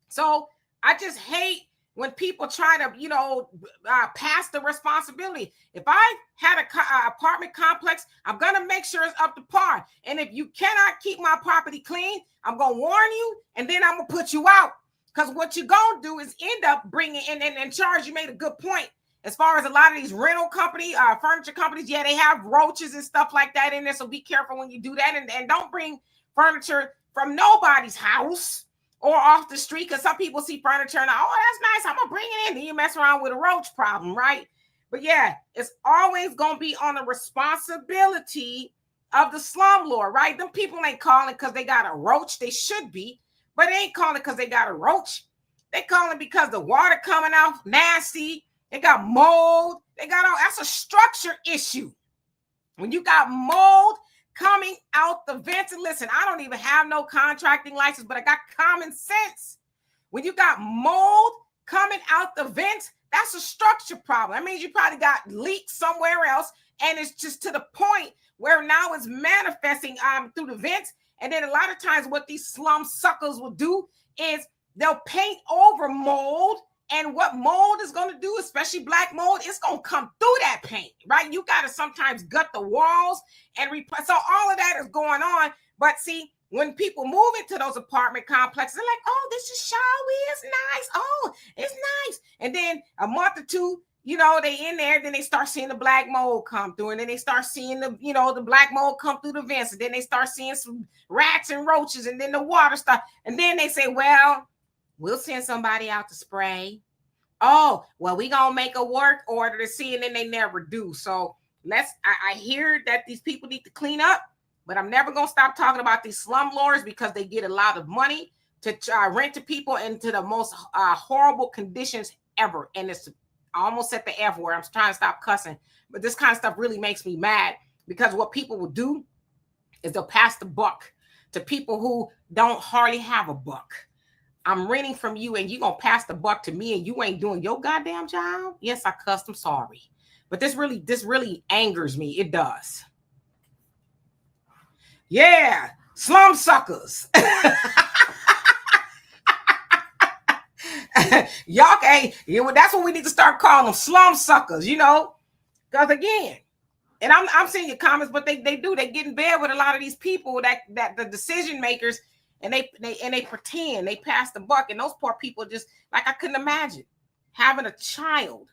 So I just hate when people try to, pass the responsibility. If I had an apartment complex, I'm going to make sure it's up to par. And if you cannot keep my property clean, I'm going to warn you, and then I'm going to put you out. Because what you're going to do is end up bringing in and charge. You made a good point. As far as a lot of these rental company, furniture companies, yeah, they have roaches and stuff like that in there. So be careful when you do that. And don't bring furniture from nobody's house or off the street, because some people see furniture and, oh, that's nice, I'm going to bring it in. Then you mess around with a roach problem, right? But yeah, it's always going to be on the responsibility of the slumlord, right? Them people ain't calling because they got a roach. They should be, but they ain't calling because they got a roach. They calling because the water coming out nasty, They got mold. They got all, that's a structure issue. When you got mold coming out the vents, and listen, I don't even have no contracting license, but I got common sense. When you got mold coming out the vents, that's a structure problem. That means you probably got leaks somewhere else, and it's just to the point where now it's manifesting through the vents. And then a lot of times what these slum suckers will do is they'll paint over mold. And what mold is going to do, especially black mold, it's going to come through that paint, right? You got to sometimes gut the walls and replace. So all of that is going on. But see, when people move into those apartment complexes, they're like, oh, this is showy. It's nice. Oh, it's nice. And then a month or two, you know, they in there, then they start seeing the black mold come through. And then they start seeing the, you know, the black mold come through the vents. And then they start seeing some rats and roaches. And then the water stuff. And then they say, well, we'll send somebody out to spray. Oh, well, we gonna make a work order to see, and then they never do. So I hear that these people need to clean up, but I'm never gonna stop talking about these slumlords because they get a lot of money to rent to people into the most horrible conditions ever. And it's I almost said the F word. I'm trying to stop cussing, but this kind of stuff really makes me mad because what people will do is they'll pass the buck to people who don't hardly have a buck. I'm renting from you and you're going to pass the buck to me and you ain't doing your goddamn job. Yes, I cussed. I'm sorry. But this really angers me. It does. Yeah. Slum suckers. Y'all can't. That's what we need to start calling them, slum suckers, you know? Because again, and I'm seeing your comments, but they do. They get in bed with a lot of these people that the decision makers, and they pretend they pass the buck, and those poor people just like I couldn't imagine having a child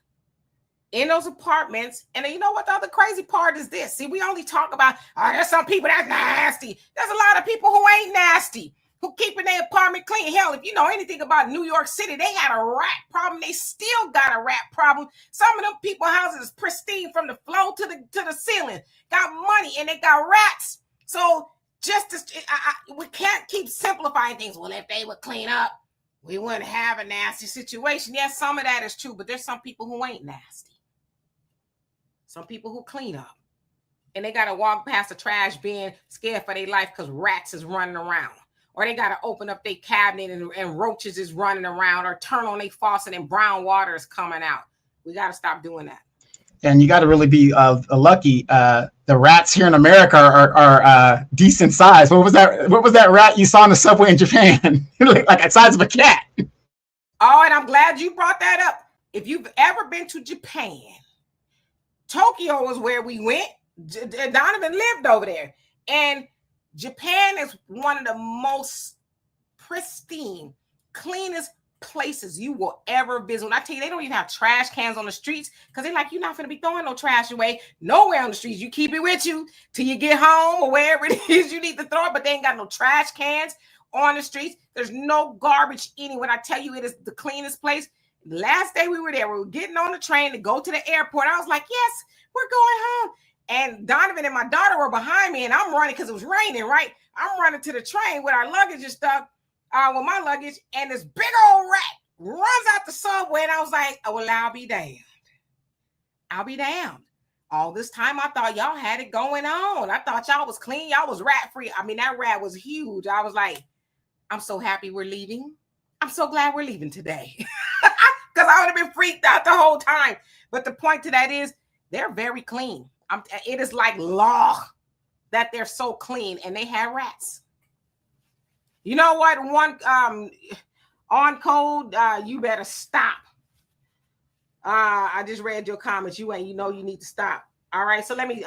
in those apartments. And then, you know what the other crazy part is this? See, we only talk about there's some people that's nasty. There's a lot of people who ain't nasty, who keeping their apartment clean. Hell, if you know anything about New York City, they had a rat problem. They still got a rat problem. Some of them people houses is pristine from the floor to the ceiling. Got money and they got rats. So we can't keep simplifying things. Well, if they would clean up, we wouldn't have a nasty situation. Yes, some of that is true, but there's some people who ain't nasty. Some people who clean up. And they got to walk past a trash bin scared for their life because rats is running around. Or they got to open up their cabinet and roaches is running around, or turn on their faucet and brown water is coming out. We got to stop doing that. And you got to really be lucky. The rats here in America are decent size. What was that rat you saw in the subway in Japan? like the size of a cat. Oh, and I'm glad you brought that up. If you've ever been to Japan, Tokyo was where we went. Donovan lived over there. And Japan is one of the most pristine, cleanest places you will ever visit. When I tell you, they don't even have trash cans on the streets because they're like, you're not going to be throwing no trash away nowhere on the streets. You keep it with you till you get home or wherever it is you need to throw it, but they ain't got no trash cans on the streets. There's no garbage anywhere. I tell you, it is the cleanest place. Last day we were there, we were getting on the train to go to the airport. I was like, yes, we're going home. And Donovan and my daughter were behind me, and I'm running because it was raining, right? I'm running to the train with our luggage and stuff, with my luggage, and this big old rat runs out the subway, and I was like, oh, well, I'll be damned. I'll be damned. All this time, I thought y'all had it going on. I thought y'all was clean. Y'all was rat-free. I mean, that rat was huge. I was like, I'm so happy we're leaving. I'm so glad we're leaving today. Because I would have been freaked out the whole time. But the point to that is they're very clean. It is like law that they're so clean, and they have rats. You know what? One on code, you better stop. I just read your comments. You need to stop. All right, so let me.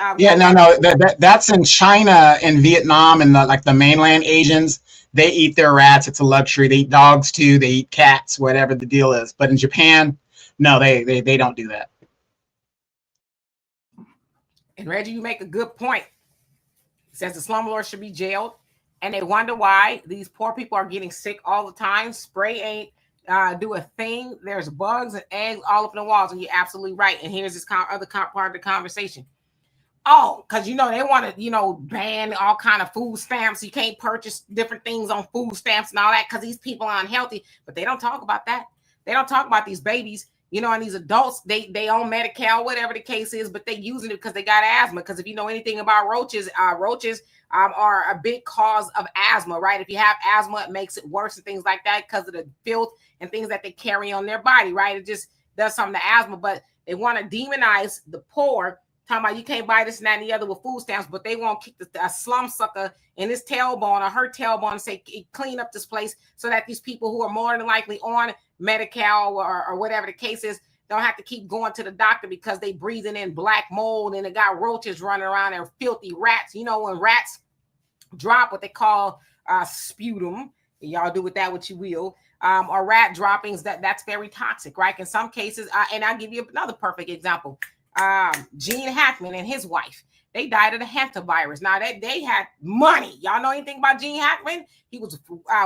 That's in China and Vietnam and the mainland Asians. They eat their rats. It's a luxury. They eat dogs too. They eat cats. Whatever the deal is. But in Japan, no, they don't do that. And Reggie, you make a good point. It says the slumlords should be jailed, and they wonder why these poor people are getting sick all the time. Spray ain't do a thing. There's bugs and eggs all up in the walls, and you're absolutely right. And here's this other part of the conversation. Oh, because they want to ban all kind of food stamps. You can't purchase different things on food stamps and all that because these people are unhealthy. But they don't talk about that. They don't talk about these babies you know, and these adults, they own Medi-Cal, whatever the case is, but they using it because they got asthma. Because if you know anything about roaches are a big cause of asthma, right? If you have asthma, it makes it worse and things like that because of the filth and things that they carry on their body, right? It just does something to asthma, but they want to demonize the poor, talking about you can't buy this and that and the other with food stamps, but they won't kick a slum sucker in his tailbone or her tailbone and say, clean up this place so that these people who are more than likely on Medi-Cal or whatever the case is don't have to keep going to the doctor because they breathing in black mold and they got roaches running around and filthy rats. You know, when rats drop what they call sputum, y'all do with that what you will, or rat droppings, that's very toxic, right? In some cases, and I'll give you another perfect example. Gene Hackman and his wife, they died of the hantavirus. Now they had money. Y'all know anything about Gene Hackman? He was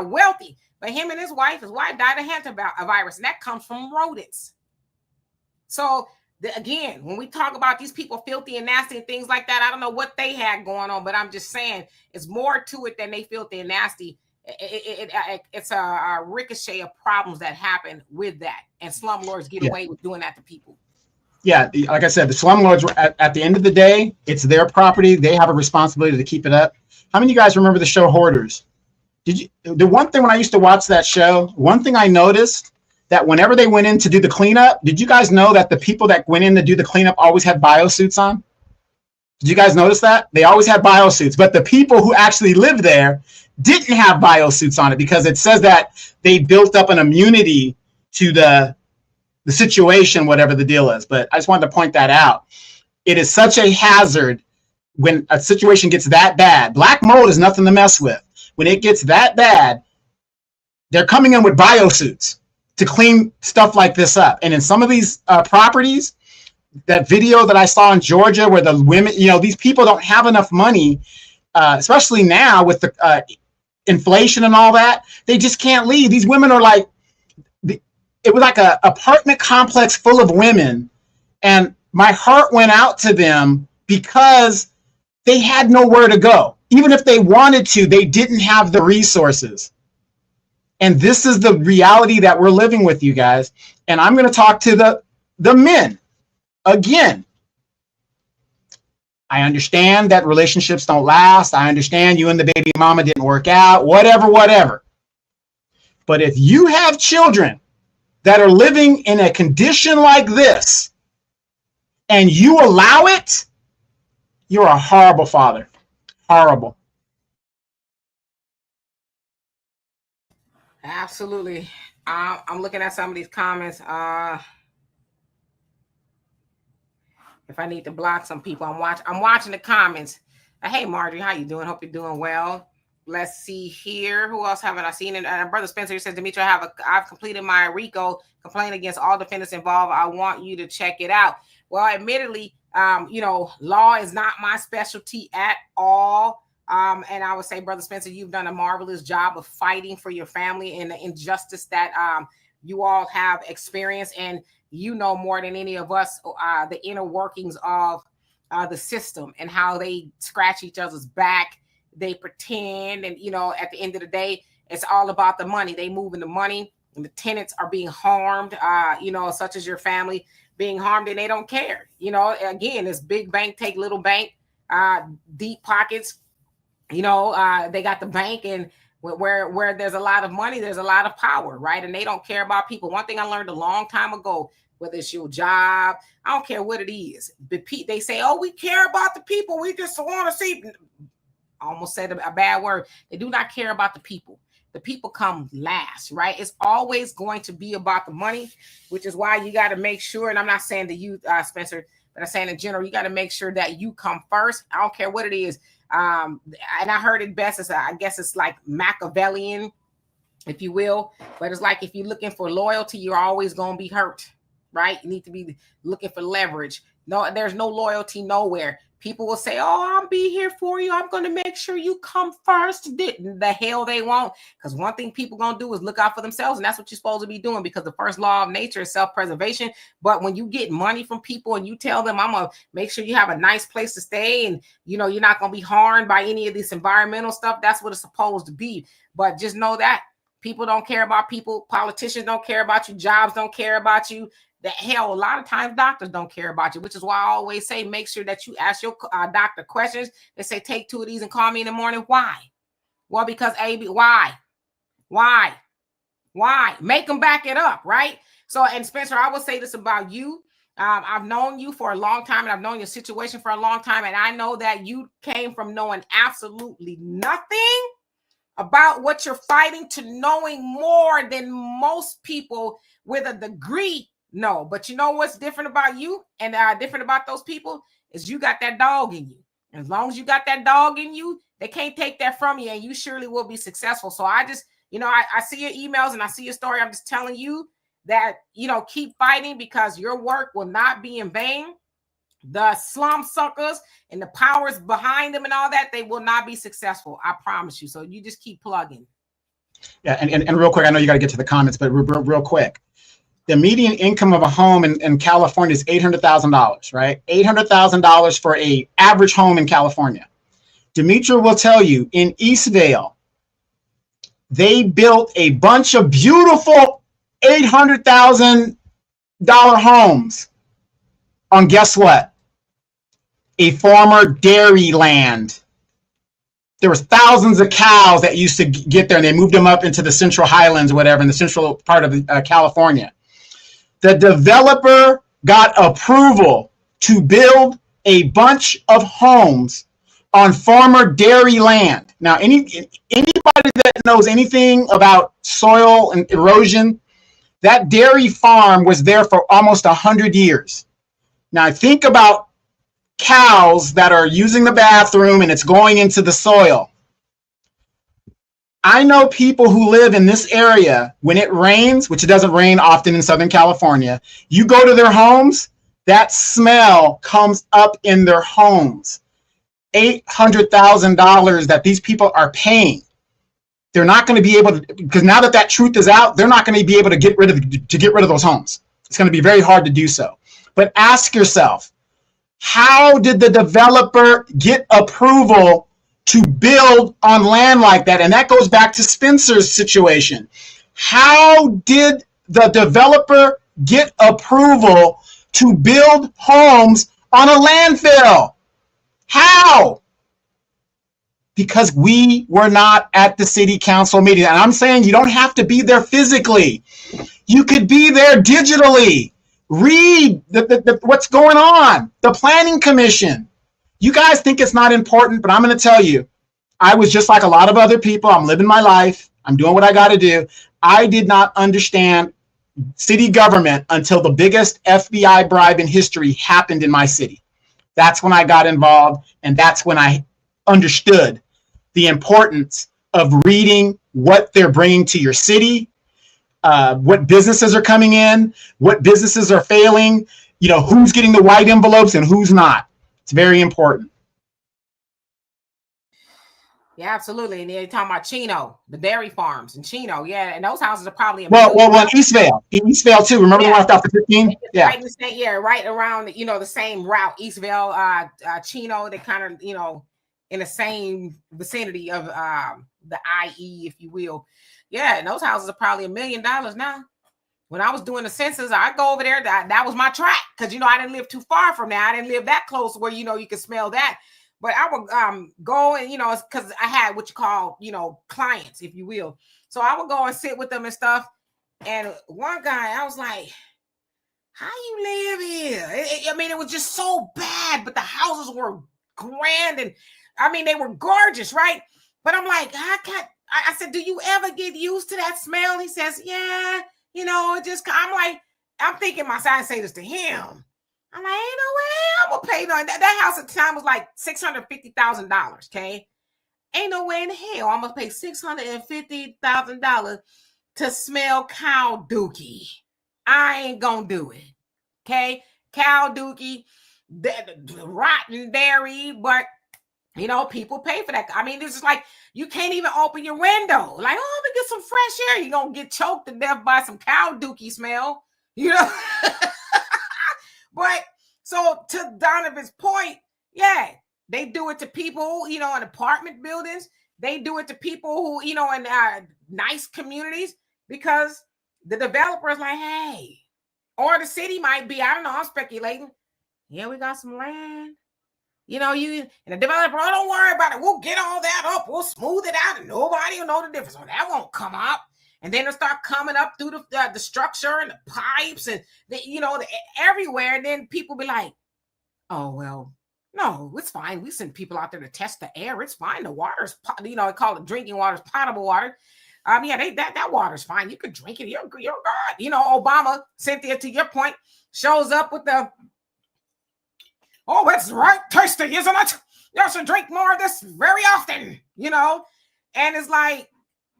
wealthy, but him and his wife died of hantavirus, and that comes from rodents. So again, when we talk about these people filthy and nasty and things like that, I don't know what they had going on, but I'm just saying it's more to it than they filthy and nasty. It's a ricochet of problems that happen with that, and slumlords get away with doing that to people. Yeah, like I said, the slumlords, at the end of the day, it's their property. They have a responsibility to keep it up. How many of you guys remember the show Hoarders? The one thing when I used to watch that show, one thing I noticed, that whenever they went in to do the cleanup, did you guys know that the people that went in to do the cleanup always had biosuits on? Did you guys notice that? They always had biosuits, but the people who actually lived there didn't have biosuits on it because it says that they built up an immunity to the situation, whatever the deal is. But I just wanted to point that out. It is such a hazard when a situation gets that bad. Black mold is nothing to mess with. When it gets that bad, they're coming in with biosuits to clean stuff like this up. And in some of these properties, that video that I saw in Georgia where the women, you know, these people don't have enough money, especially now with the inflation and all that, they just can't leave. These women are like, it was like an apartment complex full of women. And my heart went out to them because they had nowhere to go. Even if they wanted to, they didn't have the resources. And this is the reality that we're living with, you guys. And I'm going to talk to the men again. I understand that relationships don't last. I understand you and the baby mama didn't work out, whatever. But if you have children that are living in a condition like this and you allow it, you're a horrible father. Horrible. Absolutely. I'm looking at some of these comments. If I need to block some people, I'm watching the comments. Hey, Marjorie, how you doing? Hope you're doing well. Let's see here. Who else haven't I seen? And Brother Spencer says, Demetri, I've completed my RICO complaint against all defendants involved. I want you to check it out. Well, admittedly, law is not my specialty at all. And I would say, Brother Spencer, you've done a marvelous job of fighting for your family and the injustice that you all have experienced. And you know more than any of us the inner workings of the system and how they scratch each other's back. They pretend, and at the end of the day, it's all about the money. They moving the money, and the tenants are being harmed. Such as your family being harmed, and they don't care. Again, it's big bank take little bank, deep pockets. They got the bank, and where there's a lot of money, there's a lot of power, right? And they don't care about people. One thing I learned a long time ago, whether it's your job, I don't care what it is. They say, oh, we care about the people. We just want to see. I almost said a bad word. They do not care about the people. The people come last, right? It's always going to be about the money, which is why you got to make sure, and I'm not saying to you, Spencer, but I'm saying in general, you got to make sure that you come first. I don't care what it is. And I heard it best, I guess it's like Machiavellian, if you will, but it's like if you're looking for loyalty, you're always going to be hurt, right? You need to be looking for leverage. No, there's no loyalty nowhere. People will say, oh, I'll be here for you. I'm going to make sure you come first. The hell they won't. Because one thing people going to do is look out for themselves. And that's what you're supposed to be doing, because the first law of nature is self-preservation. But when you get money from people and you tell them, I'm going to make sure you have a nice place to stay, and, you're not going to be harmed by any of this environmental stuff, that's what it's supposed to be. But just know that People don't care about people. Politicians don't care about you. Jobs don't care about you. The hell, a lot of times doctors don't care about you, which is why I always say make sure that you ask your doctor questions. They say take 2 of these and call me in the morning. Why? Well, because why? Make them back it up, right? So, and Spencer, I will say this about you. I've known you for a long time, and I've known your situation for a long time, and I know that you came from knowing absolutely nothing about what you're fighting to knowing more than most people with a degree know. But you know what's different about you and different about those people is you got that dog in you. And as long as you got that dog in you, they can't take that from you, and you surely will be successful. So I just, I see your emails and I see your story. I'm just telling you that, keep fighting, because your work will not be in vain. The slum suckers and the powers behind them and all that, they will not be successful. I promise you. So you just keep plugging. Yeah, and real quick, I know you got to get to the comments, but real quick. The median income of a home in California is $800,000, right? $800,000 for an average home in California. Demetra will tell you, in Eastvale, they built a bunch of beautiful $800,000 homes on, guess what? A former dairy land. There was thousands of cows that used to get there, and they moved them up into the Central Highlands, whatever, in the central part of California. The developer got approval to build a bunch of homes on former dairy land. Now, anybody that knows anything about soil and erosion, that dairy farm was there for almost 100 years. Now, think about cows that are using the bathroom and it's going into the soil. I know people who live in this area. When it rains, which it doesn't rain often in Southern California, you go to their homes, that smell comes up in their homes. $800,000 that these people are paying. They're not going to be able to, because now that truth is out, they're not going to be able to get rid of those homes. It's going to be very hard to do so. But ask yourself, how did the developer get approval to build on land like that? And that goes back to Spencer's situation. How did the developer get approval to build homes on a landfill? How? Because we were not at the city council meeting. And I'm saying you don't have to be there physically. You could be there digitally. Read what's going on. The planning commission. You guys think it's not important, but I'm going to tell you, I was just like a lot of other people. I'm living my life. I'm doing what I got to do. I did not understand city government until the biggest FBI bribe in history happened in my city. That's when I got involved, and that's when I understood the importance of reading what they're bringing to your city, what businesses are coming in, what businesses are failing, who's getting the white envelopes and who's not. It's very important. Yeah, absolutely. And you're talking about Chino, the dairy farms in Chino. Yeah, and those houses are probably well, in Eastvale too. Remember the one after 15? Yeah, right in the state, right around the same route. Eastvale, Chino. They kind of in the same vicinity of the IE, if you will. Yeah, and those houses are probably $1 million now. When I was doing the census, I go over there. That was my track, because I didn't live too far from there. I didn't live that close where you could smell that. But I would go and because I had what you call clients, if you will. So I would go and sit with them and stuff. And one guy, I was like, "How you live here?" It was just so bad, but the houses were grand, and they were gorgeous, right? But I'm like, I said, "Do you ever get used to that smell?" He says, "Yeah, it just." I'm thinking myself, I say this to him. I'm like, ain't no way I'm gonna pay no. That house at the time was like $650,000. Okay, ain't no way in hell I'm gonna pay $650,000 to smell cow dookie. I ain't gonna do it. Okay, cow dookie, rotten dairy, but people pay for that. This is like you can't even open your window. Like, oh, let me get some fresh air. You're gonna get choked to death by some cow dookie smell. But so to Donovan's point, yeah, they do it to people, in apartment buildings. they do it to people who, in nice communities, because the developer's like, hey, or the city might be, I don't know, I'm speculating. Yeah, we got some land. You and the developer, oh, don't worry about it. We'll get all that up. We'll smooth it out and nobody will know the difference. Oh, that won't come up. And then it'll start coming up through the structure and the pipes and, everywhere. And then people be like, oh, well, no, it's fine. We send people out there to test the air. It's fine. The water's, they call it drinking water, it's potable water. That water's fine. You can drink it. You're good. Obama, Cynthia, to your point, shows up with the, oh, it's right tasty, isn't it? You should drink more of this very often, And it's like,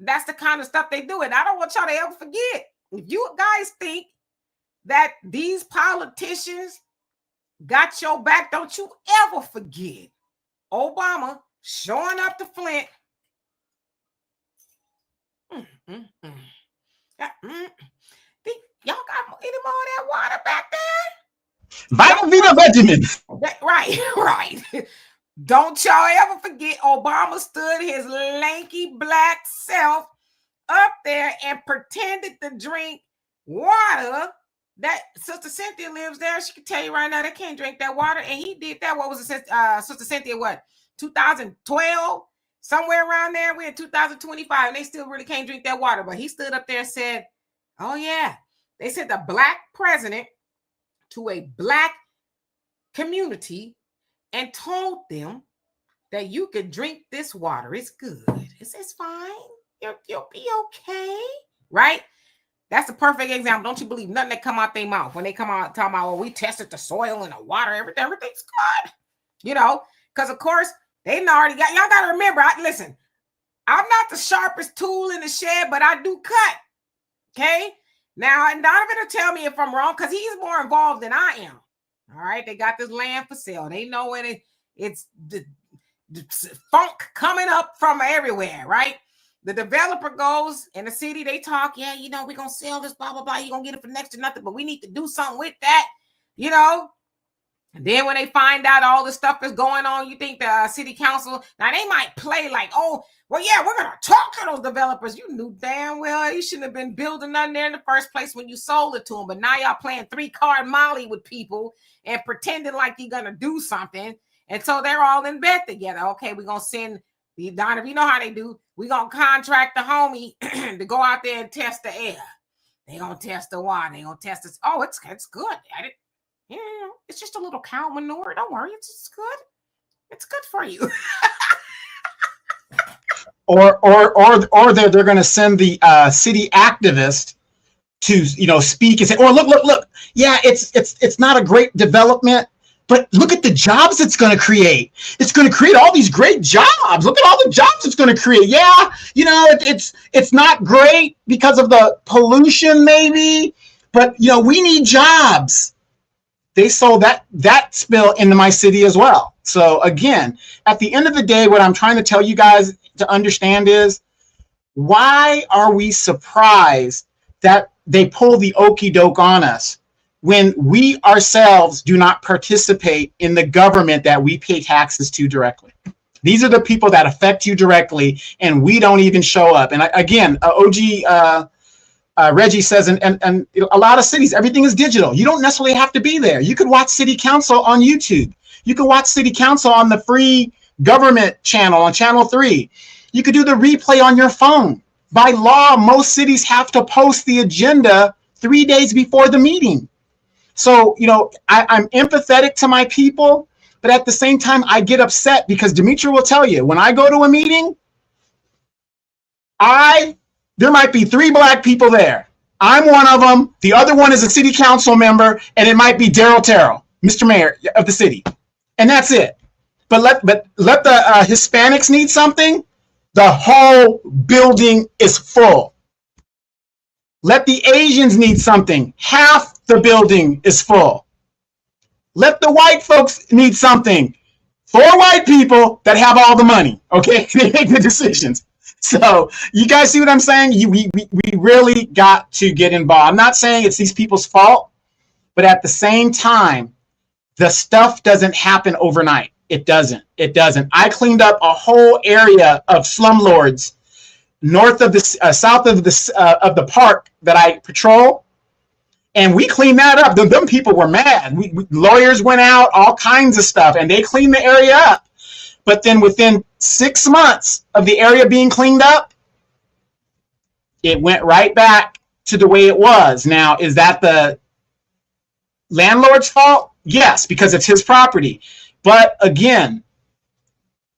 that's the kind of stuff they do. And I don't want y'all to ever forget. If you guys think that these politicians got your back, don't you ever forget Obama showing up to Flint. Y'all got any more of that water back there? Vita Vita Benjamin. Right. Don't y'all ever forget Obama stood his lanky black self up there and pretended to drink water. That Sister Cynthia lives there. She can tell you right now they can't drink that water. And he did that. What was it, Sister Cynthia? What, 2012? Somewhere around there. We're in 2025 and they still really can't drink that water. But he stood up there and said, oh yeah, they sent a black president to a black community and told them that you could drink this water. It's good. It's fine. You'll be okay. Right? That's a perfect example. Don't you believe nothing that come out their mouth when they come out talking about, well, we tested the soil and the water, everything's good. Because of course, they already got, y'all got to remember, listen, I'm not the sharpest tool in the shed, but I do cut. Okay? Now, and Donovan will tell me if I'm wrong, because he's more involved than I am. All right, they got this land for sale. They know when it's the funk coming up from everywhere, right? The developer goes in the city, they talk, yeah, we're going to sell this, blah, blah, blah. You're going to get it for next to nothing, but we need to do something with that, And then when they find out all this stuff is going on, you think the city council, now they might play like, oh, well, yeah, we're going to talk to those developers. You knew damn well you shouldn't have been building nothing there in the first place when you sold it to them. But now y'all playing 3-card Molly with people and pretending like you're going to do something. And so they're all in bed together. Okay, we're going to send the Donovan. You know how they do. We're going to contract the homie to go out there and test the air. They're going to test the water. They're going to test this. Oh, it's good. It's just a little cow manure. Don't worry. It's good. It's good for you. Or they're going to send the city activist to speak and say, "Oh, look. Yeah, it's not a great development, but look at the jobs it's going to create. It's going to create all these great jobs. Look at all the jobs it's going to create. Yeah, it's not great because of the pollution, maybe, but we need jobs." They sold that spill into my city as well. So again, at the end of the day, what I'm trying to tell you guys to understand is, why are we surprised that they pull the okey doke on us when we ourselves do not participate in the government that we pay taxes to directly? These are the people that affect you directly, and we don't even show up. And again, OG Reggie says, and a lot of cities, everything is digital. You don't necessarily have to be there. You could watch city council on YouTube. You can watch city council on the free government channel on channel 3. You could do the replay on your phone. By law, most cities have to post the agenda 3 days before the meeting. So, I'm empathetic to my people, but at the same time, I get upset because Demetria will tell you, when I go to a meeting, there might be 3 black people there. I'm one of them. The other one is a city council member, and it might be Daryl Terrell, Mr. Mayor of the city. And that's it. But let the Hispanics need something, the whole building is full. Let the Asians need something, half the building is full. Let the white folks need something, 4 white people that have all the money, okay? They make the decisions. So you guys see what I'm saying? We really got to get involved. I'm not saying it's these people's fault, but at the same time, the stuff doesn't happen overnight. It doesn't. It doesn't. I cleaned up a whole area of slumlords north of the south of the park that I patrol, and we cleaned that up. Them people were mad. Lawyers went out, all kinds of stuff, and they cleaned the area up. But then within 6 months of the area being cleaned up, it went right back to the way it was. Now, is that the landlord's fault? Yes, because it's his property. But again,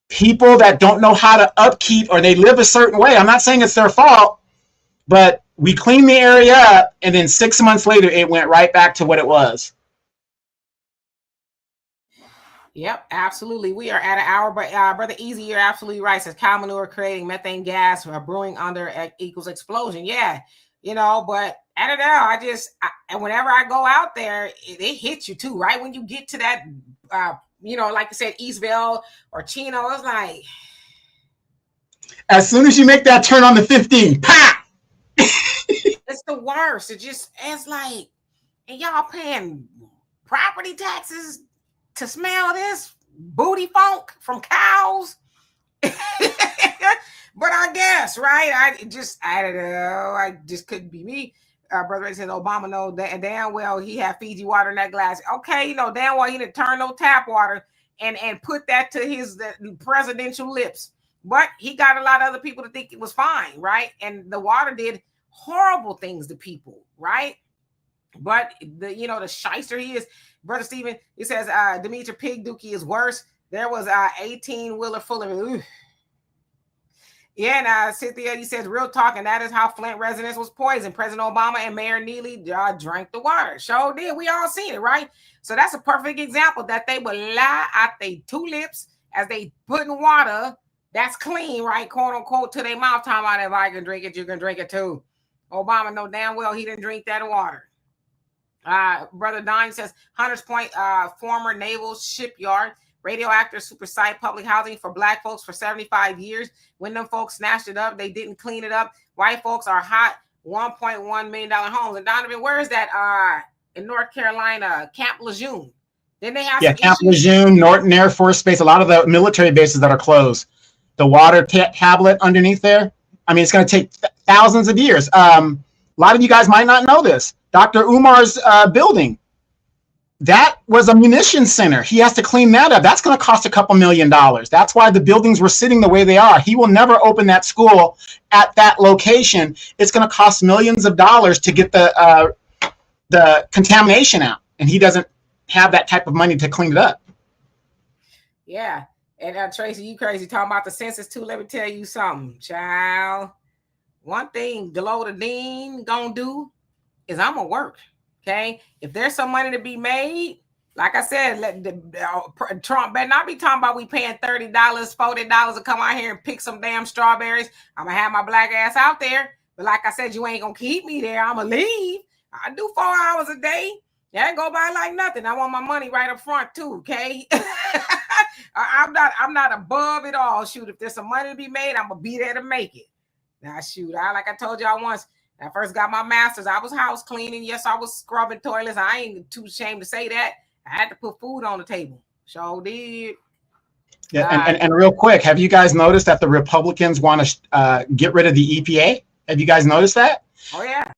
people that don't know how to upkeep or they live a certain way, I'm not saying it's their fault, but we cleaned the area up, and then 6 months later, it went right back to what it was. Yep, absolutely. We are at an hour, but Brother Easy, you're absolutely right. Says cow manure creating methane gas brewing under equals explosion. Yeah, but I don't know. And whenever I go out there, it hits you too, right? When you get to that, like I said, Eastville or Chino, it's like. As soon as you make that turn on the 15, pop! It's the worst. It's like, and y'all paying property taxes to smell this booty funk from cows. But I guess, right? I don't know. I just couldn't be me. Brother said Obama know that damn well he had Fiji water in that glass. Okay, damn well he didn't turn no tap water and put that to his presidential lips. But he got a lot of other people to think it was fine, right? And the water did horrible things to people, right? But the shyster he is, Brother Stephen, he says Demetra Pig Dookie is worse. There was 18-wheeler full of Yeah, and Cynthia, he says real talk, and that is how Flint residents was poisoned. President Obama and Mayor Neely drank the water. Sure did. We all seen it, right? So that's a perfect example that they would lie out their two lips as they put in water that's clean, right? Quote unquote, to their mouth, talking about if I can drink it, you can drink it too. Obama know damn well he didn't drink that water. Brother Don says Hunters Point, former naval shipyard, radioactive super site, public housing for black folks for 75 years. When them folks snatched it up, they didn't clean it up. White folks are hot, $1.1 million homes. And Donovan, where is that? In North Carolina, Camp Lejeune. Then they have Camp Lejeune, Norton Air Force Base, a lot of the military bases that are closed. The water tablet underneath there. I mean, it's going to take thousands of years. A lot of you guys might not know this. Dr. Umar's building, that was a munitions center. He has to clean that up. That's going to cost a couple $1 million. That's why the buildings were sitting the way they are. He will never open that school at that location. It's going to cost millions of dollars to get the contamination out, and he doesn't have that type of money to clean it up. Yeah, and Tracy, you crazy talking about the census too. Let me tell you something, child. One thing Glo the Dean gonna do is I'm gonna work. Okay, if there's some money to be made, like I said, Trump better not be talking about we paying $30, $40 to come out here and pick some damn strawberries. I'm gonna have my black ass out there, but like I said, you ain't gonna keep me there. I'm gonna leave. I do 4 hours a day. Yeah, go by like nothing. I want my money right up front too. Okay, I'm not above it all. Shoot, if there's some money to be made, I'm gonna be there to make it. Now, shoot, like I told y'all once. When I first got my master's, I was house cleaning. Yes, I was scrubbing toilets. I ain't too ashamed to say that. I had to put food on the table. Sure did. Yeah, and real quick, have you guys noticed that the Republicans want to get rid of the EPA? Have you guys noticed that? Oh, yeah.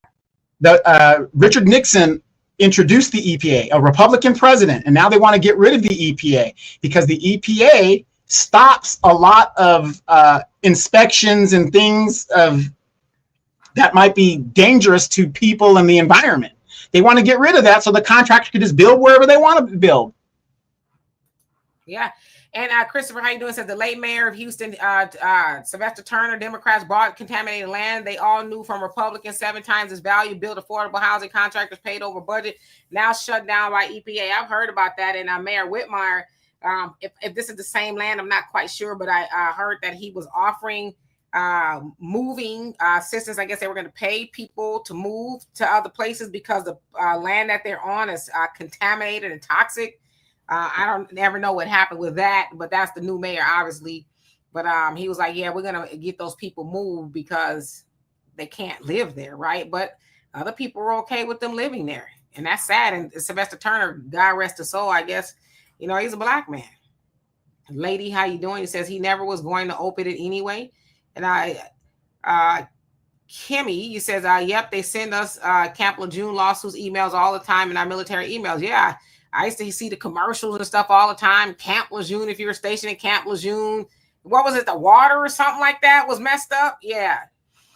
Richard Nixon introduced the EPA, a Republican president, and now they want to get rid of the EPA because the EPA stops a lot of inspections and things that might be dangerous to people and the environment. They want to get rid of that so the contractor can just build wherever they want to build. Yeah. And Christopher, how you doing? Says the late mayor of Houston, Sylvester Turner, Democrats bought contaminated land. They all knew from Republicans 7 times its value, built affordable housing, contractors paid over budget, now shut down by EPA. I've heard about that. And Mayor Whitmire, if this is the same land, I'm not quite sure, but I heard that he was offering moving assistance. I guess they were going to pay people to move to other places because the land that they're on is contaminated and toxic. I don't never know what happened with that, but that's the new mayor, obviously. But he was like, yeah, we're going to get those people moved because they can't live there, right? But other people were okay with them living there. And that's sad. And Sylvester Turner, God rest his soul, I guess, he's a black man. Lady, how you doing? He says he never was going to open it anyway. And Kimmy, he says, yep, they send us Camp Lejeune lawsuits emails all the time in our military emails. Yeah, I used to see the commercials and stuff all the time. Camp Lejeune, if you were stationed in Camp Lejeune. What was it, the water or something like that was messed up? Yeah.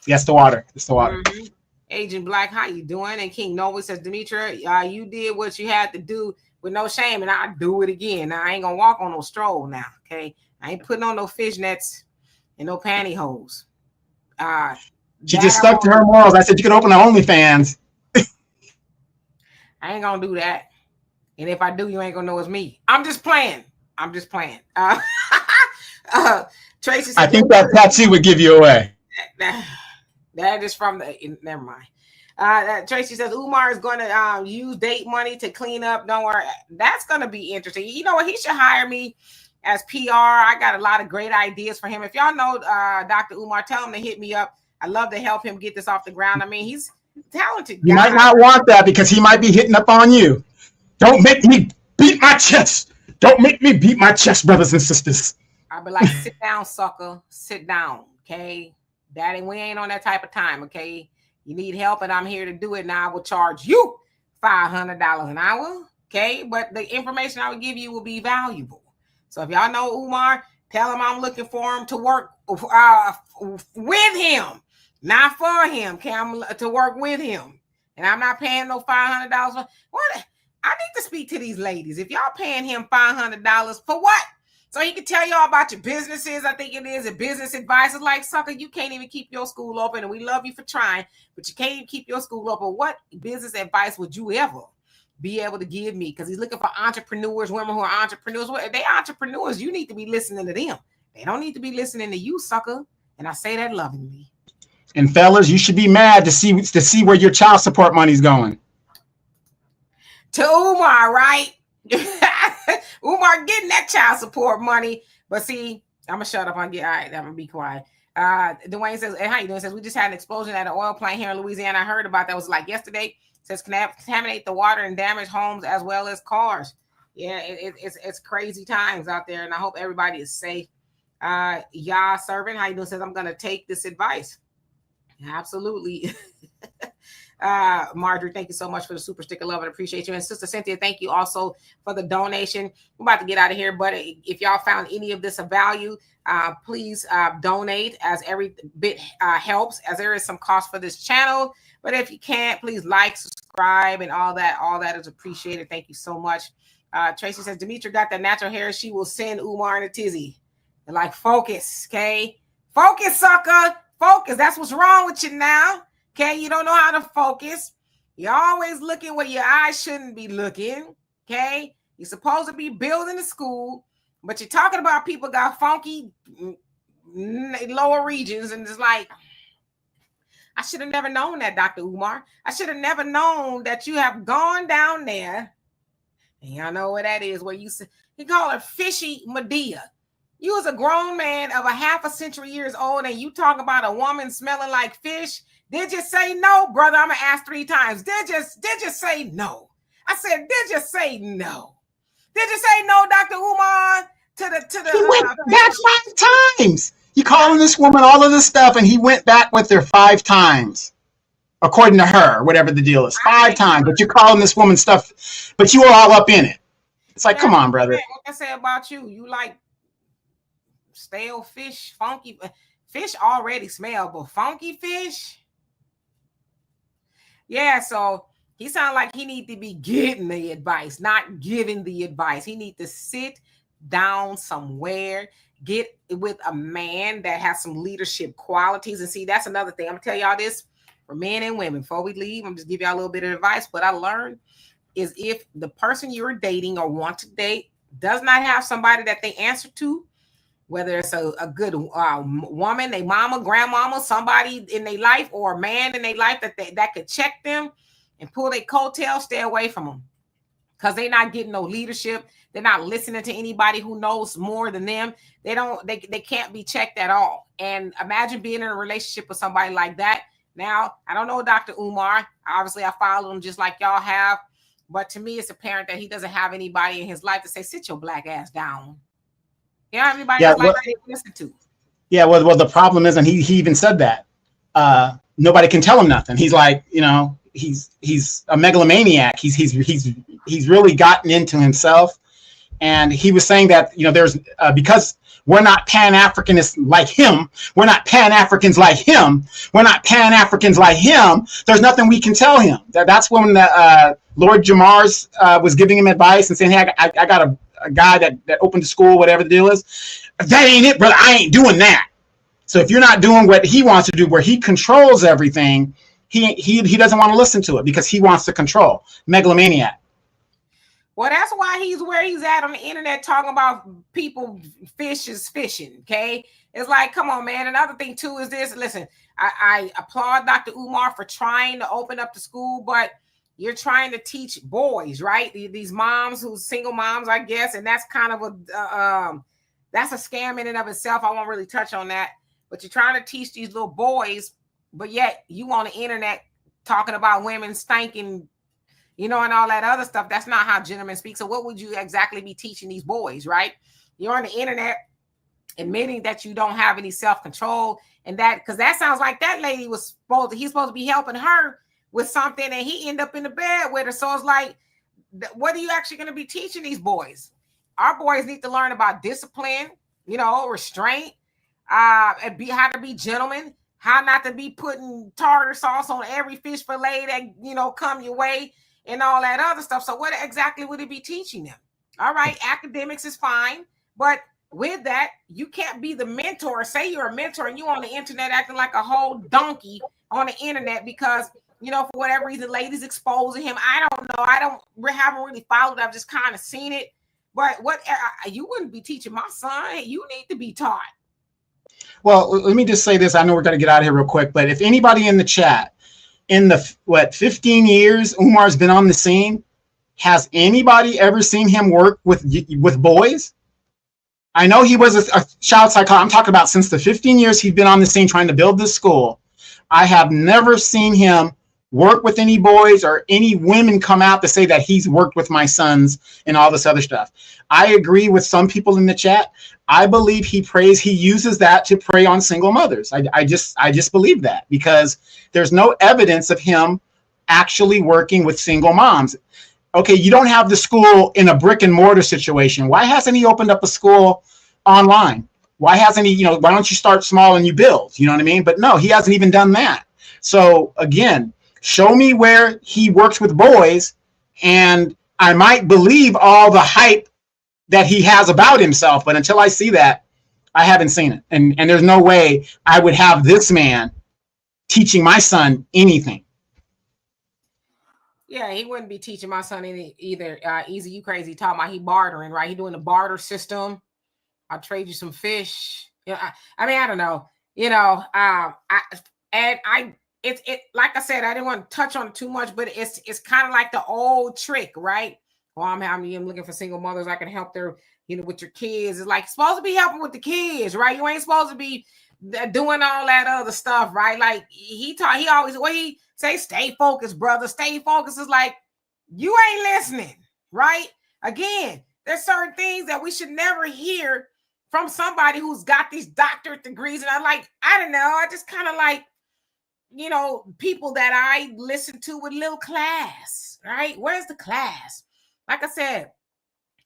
Yes, the water. It's the water. Mm-hmm. Agent Black, how you doing? And King Nova says, Demetra, you did what you had to do with no shame, and I'll do it again. Now, I ain't going to walk on no stroll now, okay? I ain't putting on no fishnets and no pantyhose. She just stuck to her morals. I said you could open the OnlyFans. I ain't gonna do that. And if I do, you ain't gonna know it's me. I'm just playing. Tracy said, I think that tattoo would give you away. That is from the, never mind. Tracy says, Umar is going to use date money to clean up. Don't worry. That's going to be interesting. You know what? He should hire me as PR. I got a lot of great ideas for him. If y'all know Dr. Umar, tell him to hit me up. I'd love to help him get this off the ground. I mean, he's talented. You might not want that because he might be hitting up on you. Don't make me beat my chest. Don't make me beat my chest, brothers and sisters. I'll be like, sit down, sucker. Sit down, okay? Daddy, we ain't on that type of time, okay? You need help, and I'm here to do it. Now I will charge you $500 an hour, okay? But the information I will give you will be valuable. So if y'all know Umar, tell him I'm looking for him to work with him, not for him. Okay, I'm to work with him, and I'm not paying no $500. What? I need to speak to these ladies. If y'all paying him $500 for what? So he can tell y'all about your businesses. I think it is a business advice. It's like, sucker, you can't even keep your school open, and we love you for trying, but you can't even keep your school open. What business advice would you ever be able to give me? Because he's looking for entrepreneurs, women who are entrepreneurs. Well, if they entrepreneurs, you need to be listening to them. They don't need to be listening to you, sucker. And I say that lovingly. And fellas, you should be mad to see where your child support money's going. To Umar, right? Umar getting that child support money. But see, I'm going to shut up. All right, I'm going to be quiet. Dwayne says, hey, how you doing? Says, we just had an explosion at an oil plant here in Louisiana. I heard about that. It was like yesterday. Says, contaminate the water and damage homes as well as cars. Yeah, it's crazy times out there. And I hope everybody is safe. Yah Servant, how you doing? Says, I'm going to take this advice. Absolutely. Marjorie, thank you so much for the super sticker. Love and appreciate you. And Sister Cynthia, thank you also for the donation. We're about to get out of here, but if y'all found any of this of value, please donate, as every bit helps, as there is some cost for this channel. But if you can't, please like, subscribe, and all that is appreciated. Thank you so much. Tracy says, Demetra got that natural hair. She will send Umar and a tizzy. They're like, focus, okay? Focus, sucker. Focus. That's what's wrong with you now. Okay, you don't know how to focus. You're always looking where your eyes shouldn't be looking. Okay, you're supposed to be building a school, but you're talking about people got funky lower regions, and it's like, I should have never known that, Dr. Umar. I should have never known that you have gone down there, and y'all know where that is, where you call her Fishy Medea. You was a grown man of a half a century years old, and you talk about a woman smelling like fish. Did you say no, brother? I'm gonna ask 3 times. Did you say no? I said, did you say no? Did you say no, Dr. Umar? He went back 5 times. You calling this woman all of this stuff, and he went back with her 5 times, according to her, whatever the deal is. 5 times, but you're calling this woman stuff, but you were all up in it. It's like, come on, brother. What I say about you? You like stale fish, funky fish already smell, but funky fish. Yeah, so he sounds like he need to be getting the advice, not giving the advice. He need to sit down somewhere, get with a man that has some leadership qualities. And see, that's another thing. I'm gonna tell y'all this for men and women. Before we leave, I'm just give y'all a little bit of advice. What I learned is, if the person you're dating or want to date does not have somebody that they answer to, whether it's a good woman, their mama, grandmama, somebody in their life, or a man in their life that could check them and pull their coattails, stay away from them, because they're not getting no leadership. They're not listening to anybody who knows more than them. They can't be checked at all. And imagine being in a relationship with somebody like that. Now, I don't know Dr. Umar. Obviously, I follow him just like y'all have. But to me, it's apparent that he doesn't have anybody in his life to say, sit your black ass down. Yeah, everybody Yeah, else like well, they listen to. yeah. Well, the problem is, and he even said that nobody can tell him nothing. He's like, he's a megalomaniac. He's really gotten into himself. And he was saying that, there's because we're not Pan-Africanists like him. We're not Pan-Africans like him. We're not Pan-Africans like him. There's nothing we can tell him. That's when Lord Jamar's was giving him advice and saying, hey, I got a guy that opened the school, whatever the deal is. That ain't it, brother. I ain't doing that. So if you're not doing what he wants to do, where he controls everything, he doesn't want to listen to it because he wants to control. Megalomaniac. Well, that's why he's where he's at on the internet talking about people fish is fishing. Okay. It's like, come on, man. Another thing too is this. Listen, I applaud Dr. Umar for trying to open up the school, but you're trying to teach boys, right? These moms who's single moms, I guess. And that's kind of that's a scam in and of itself. I won't really touch on that, but you're trying to teach these little boys, but yet you on the internet talking about women stinking, and all that other stuff. That's not how gentlemen speak. So what would you exactly be teaching these boys, right? You're on the internet admitting that you don't have any self-control, and that, because that sounds like that lady he's supposed to be helping her with something, and he end up in the bed with her. So it's like, what are you actually going to be teaching these boys? Our boys need to learn about discipline, restraint, and how to be gentlemen, how not to be putting tartar sauce on every fish fillet that, come your way, and all that other stuff. So what exactly would it be teaching them? All right, academics is fine, but with that, you can't be the mentor. Say you're a mentor and you on the internet acting like a whole donkey on the internet because, for whatever reason, ladies exposing him. I don't know. Haven't really followed. I've just kind of seen it. But you wouldn't be teaching my son. You need to be taught. Well, let me just say this. I know we're going to get out of here real quick, but if anybody in the chat, in the 15 years Umar's been on the scene, has anybody ever seen him work with boys? I know he was a child psychologist. I'm talking about since the 15 years he's been on the scene trying to build this school. I have never seen him work with any boys or any women come out to say that he's worked with my sons and all this other stuff. I agree with some people in the chat. I believe he uses that to prey on single mothers. I just believe that because there's no evidence of him actually working with single moms. Okay, you don't have the school in a brick and mortar situation. Why hasn't he opened up a school online? Why hasn't he, why don't you start small and you build? You know what I mean? But no, he hasn't even done that. So again, show me where he works with boys and I might believe all the hype that he has about himself. But until I see that, I haven't seen it. And there's no way I would have this man teaching my son anything. Yeah, he wouldn't be teaching my son any either. Easy, you crazy talking about he bartering, right? He doing the barter system. I'll trade you some fish. I mean, I don't know. It's like I said, I didn't want to touch on it too much, but it's kind of like the old trick, right? Well, I'm looking for single mothers. I can help their, with your kids. It's like supposed to be helping with the kids, right? You ain't supposed to be doing all that other stuff, right? Like he say, stay focused, brother. Stay focused is like, you ain't listening, right? Again, there's certain things that we should never hear from somebody who's got these doctorate degrees. And I don't know. I just kind of like, people that I listen to with little class, right? Where's the class? Like I said,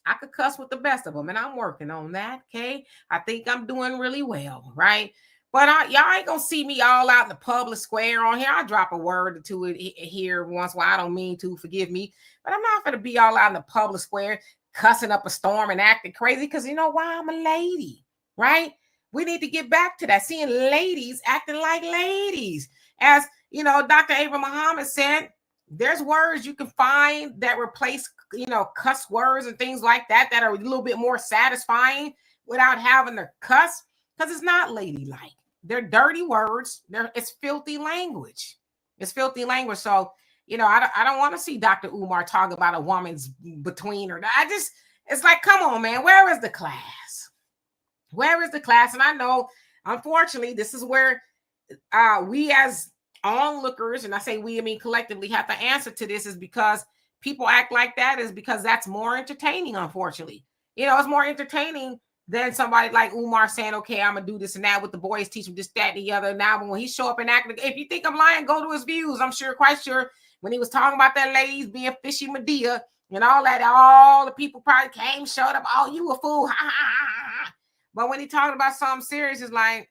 I could cuss with the best of them, and I'm working on that, okay? I think I'm doing really well, right? But y'all ain't gonna see me all out in the public square on here. I drop a word or two here once in a while. I don't mean to, forgive me. But I'm not gonna be all out in the public square cussing up a storm and acting crazy because you know why? I'm a lady, right? We need to get back to that, seeing ladies acting like ladies. As, Dr. Abraham Muhammad said, there's words you can find that replace, cuss words and things like that are a little bit more satisfying without having to cuss because it's not ladylike. They're dirty words. It's filthy language. It's filthy language. So, I don't want to see Dr. Umar talk about a woman's between her. It's like, come on, man. Where is the class? Where is the class? And I know, unfortunately, this is where we as onlookers, and I say we, I mean collectively, have to answer to this is because people act like that is because that's more entertaining, unfortunately. It's more entertaining then somebody like Umar saying, okay, I'm gonna do this and that with the boys, teach them this, that, and the other. Now, when he show up and act, if you think I'm lying, go to his views. I'm quite sure, when he was talking about that ladies being fishy Medea and all that, all the people probably came, showed up. Oh, you a fool! Ha, ha, ha, ha. But when he talking about something serious, it's like,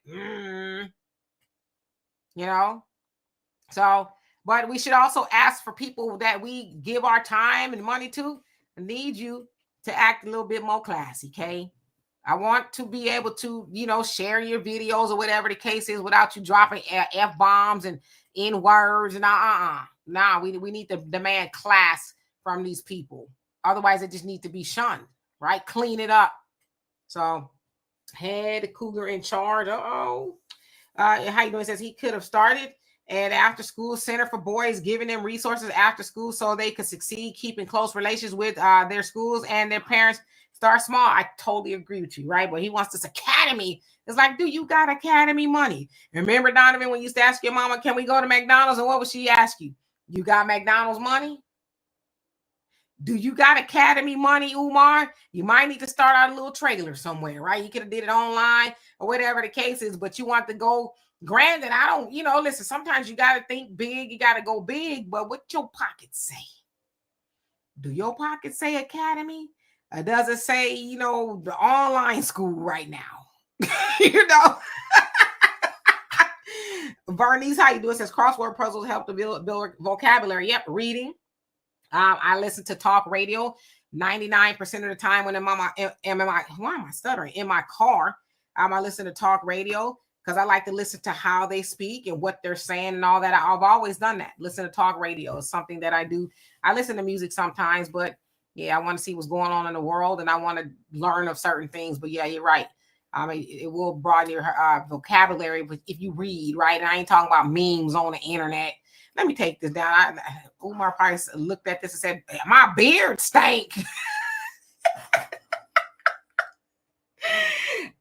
So, but we should also ask for people that we give our time and money to. I need you to act a little bit more classy, okay? I want to be able to, share your videos or whatever the case is without you dropping F-bombs and N-words and we need to demand class from these people. Otherwise, it just needs to be shunned, right? Clean it up. So, head cougar in charge. How you doing? It says he could have started an after-school center for boys, giving them resources after school so they could succeed, keeping close relations with their schools and their parents. Start small. I totally agree with you, right? But he wants this academy. It's like, do you got academy money? Remember, Donovan, when you used to ask your mama, can we go to McDonald's? And what would she ask you? You got McDonald's money? Do you got academy money, Umar? You might need to start out a little trailer somewhere, right? You could have did it online or whatever the case is, but you want to go. Granted, I don't, listen, sometimes you got to think big. You got to go big, but what your pockets say? Do your pockets say academy? Or does it say, the online school right now? Bernice, how you doing? It says crossword puzzles help to build vocabulary. Yep, reading. I listen to talk radio 99% of the time when I'm in my car. I listen to talk radio because I like to listen to how they speak and what they're saying and all that. I've always done that. Listen to talk radio is something that I do. I listen to music sometimes, but yeah, I want to see what's going on in the world and I want to learn of certain things. But yeah, you're right. It will broaden your vocabulary, but if you read, right? And I ain't talking about memes on the internet. Let me take this down. Umar Price looked at this and said, my beard stank.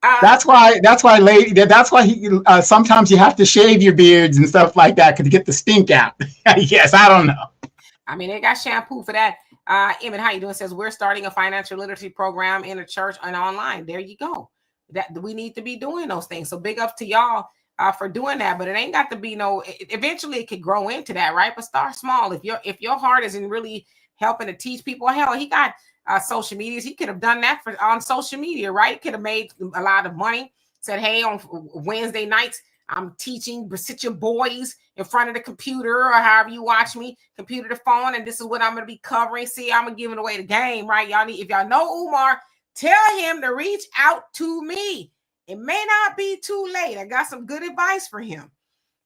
That's why, lady. That's why sometimes you have to shave your beards and stuff like that to get the stink out. Yes, I don't know. I mean, they got shampoo for that. Emmett, how you doing? Says we're starting a financial literacy program in a church and online. There you go. That we need to be doing those things. So big up to y'all for doing that. But it ain't got to be eventually it could grow into that, right? But start small. If your heart isn't really helping to teach people, hell, he got social medias. He could have done that on social media, right? Could have made a lot of money. Said, hey, on Wednesday nights, I'm teaching Brazilian boys in front of the computer or however you watch me, computer to phone, and this is what I'm going to be covering. See, I'm going to give it away the game, right? If y'all know Umar, tell him to reach out to me. It may not be too late. I got some good advice for him.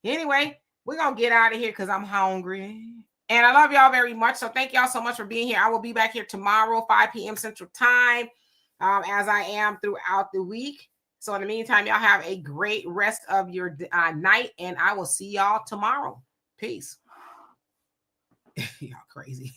Anyway, we're going to get out of here because I'm hungry. And I love y'all very much. So thank y'all so much for being here. I will be back here tomorrow, 5 p.m. Central Time, as I am throughout the week. So in the meantime, y'all have a great rest of your night, and I will see y'all tomorrow. Peace. Y'all crazy.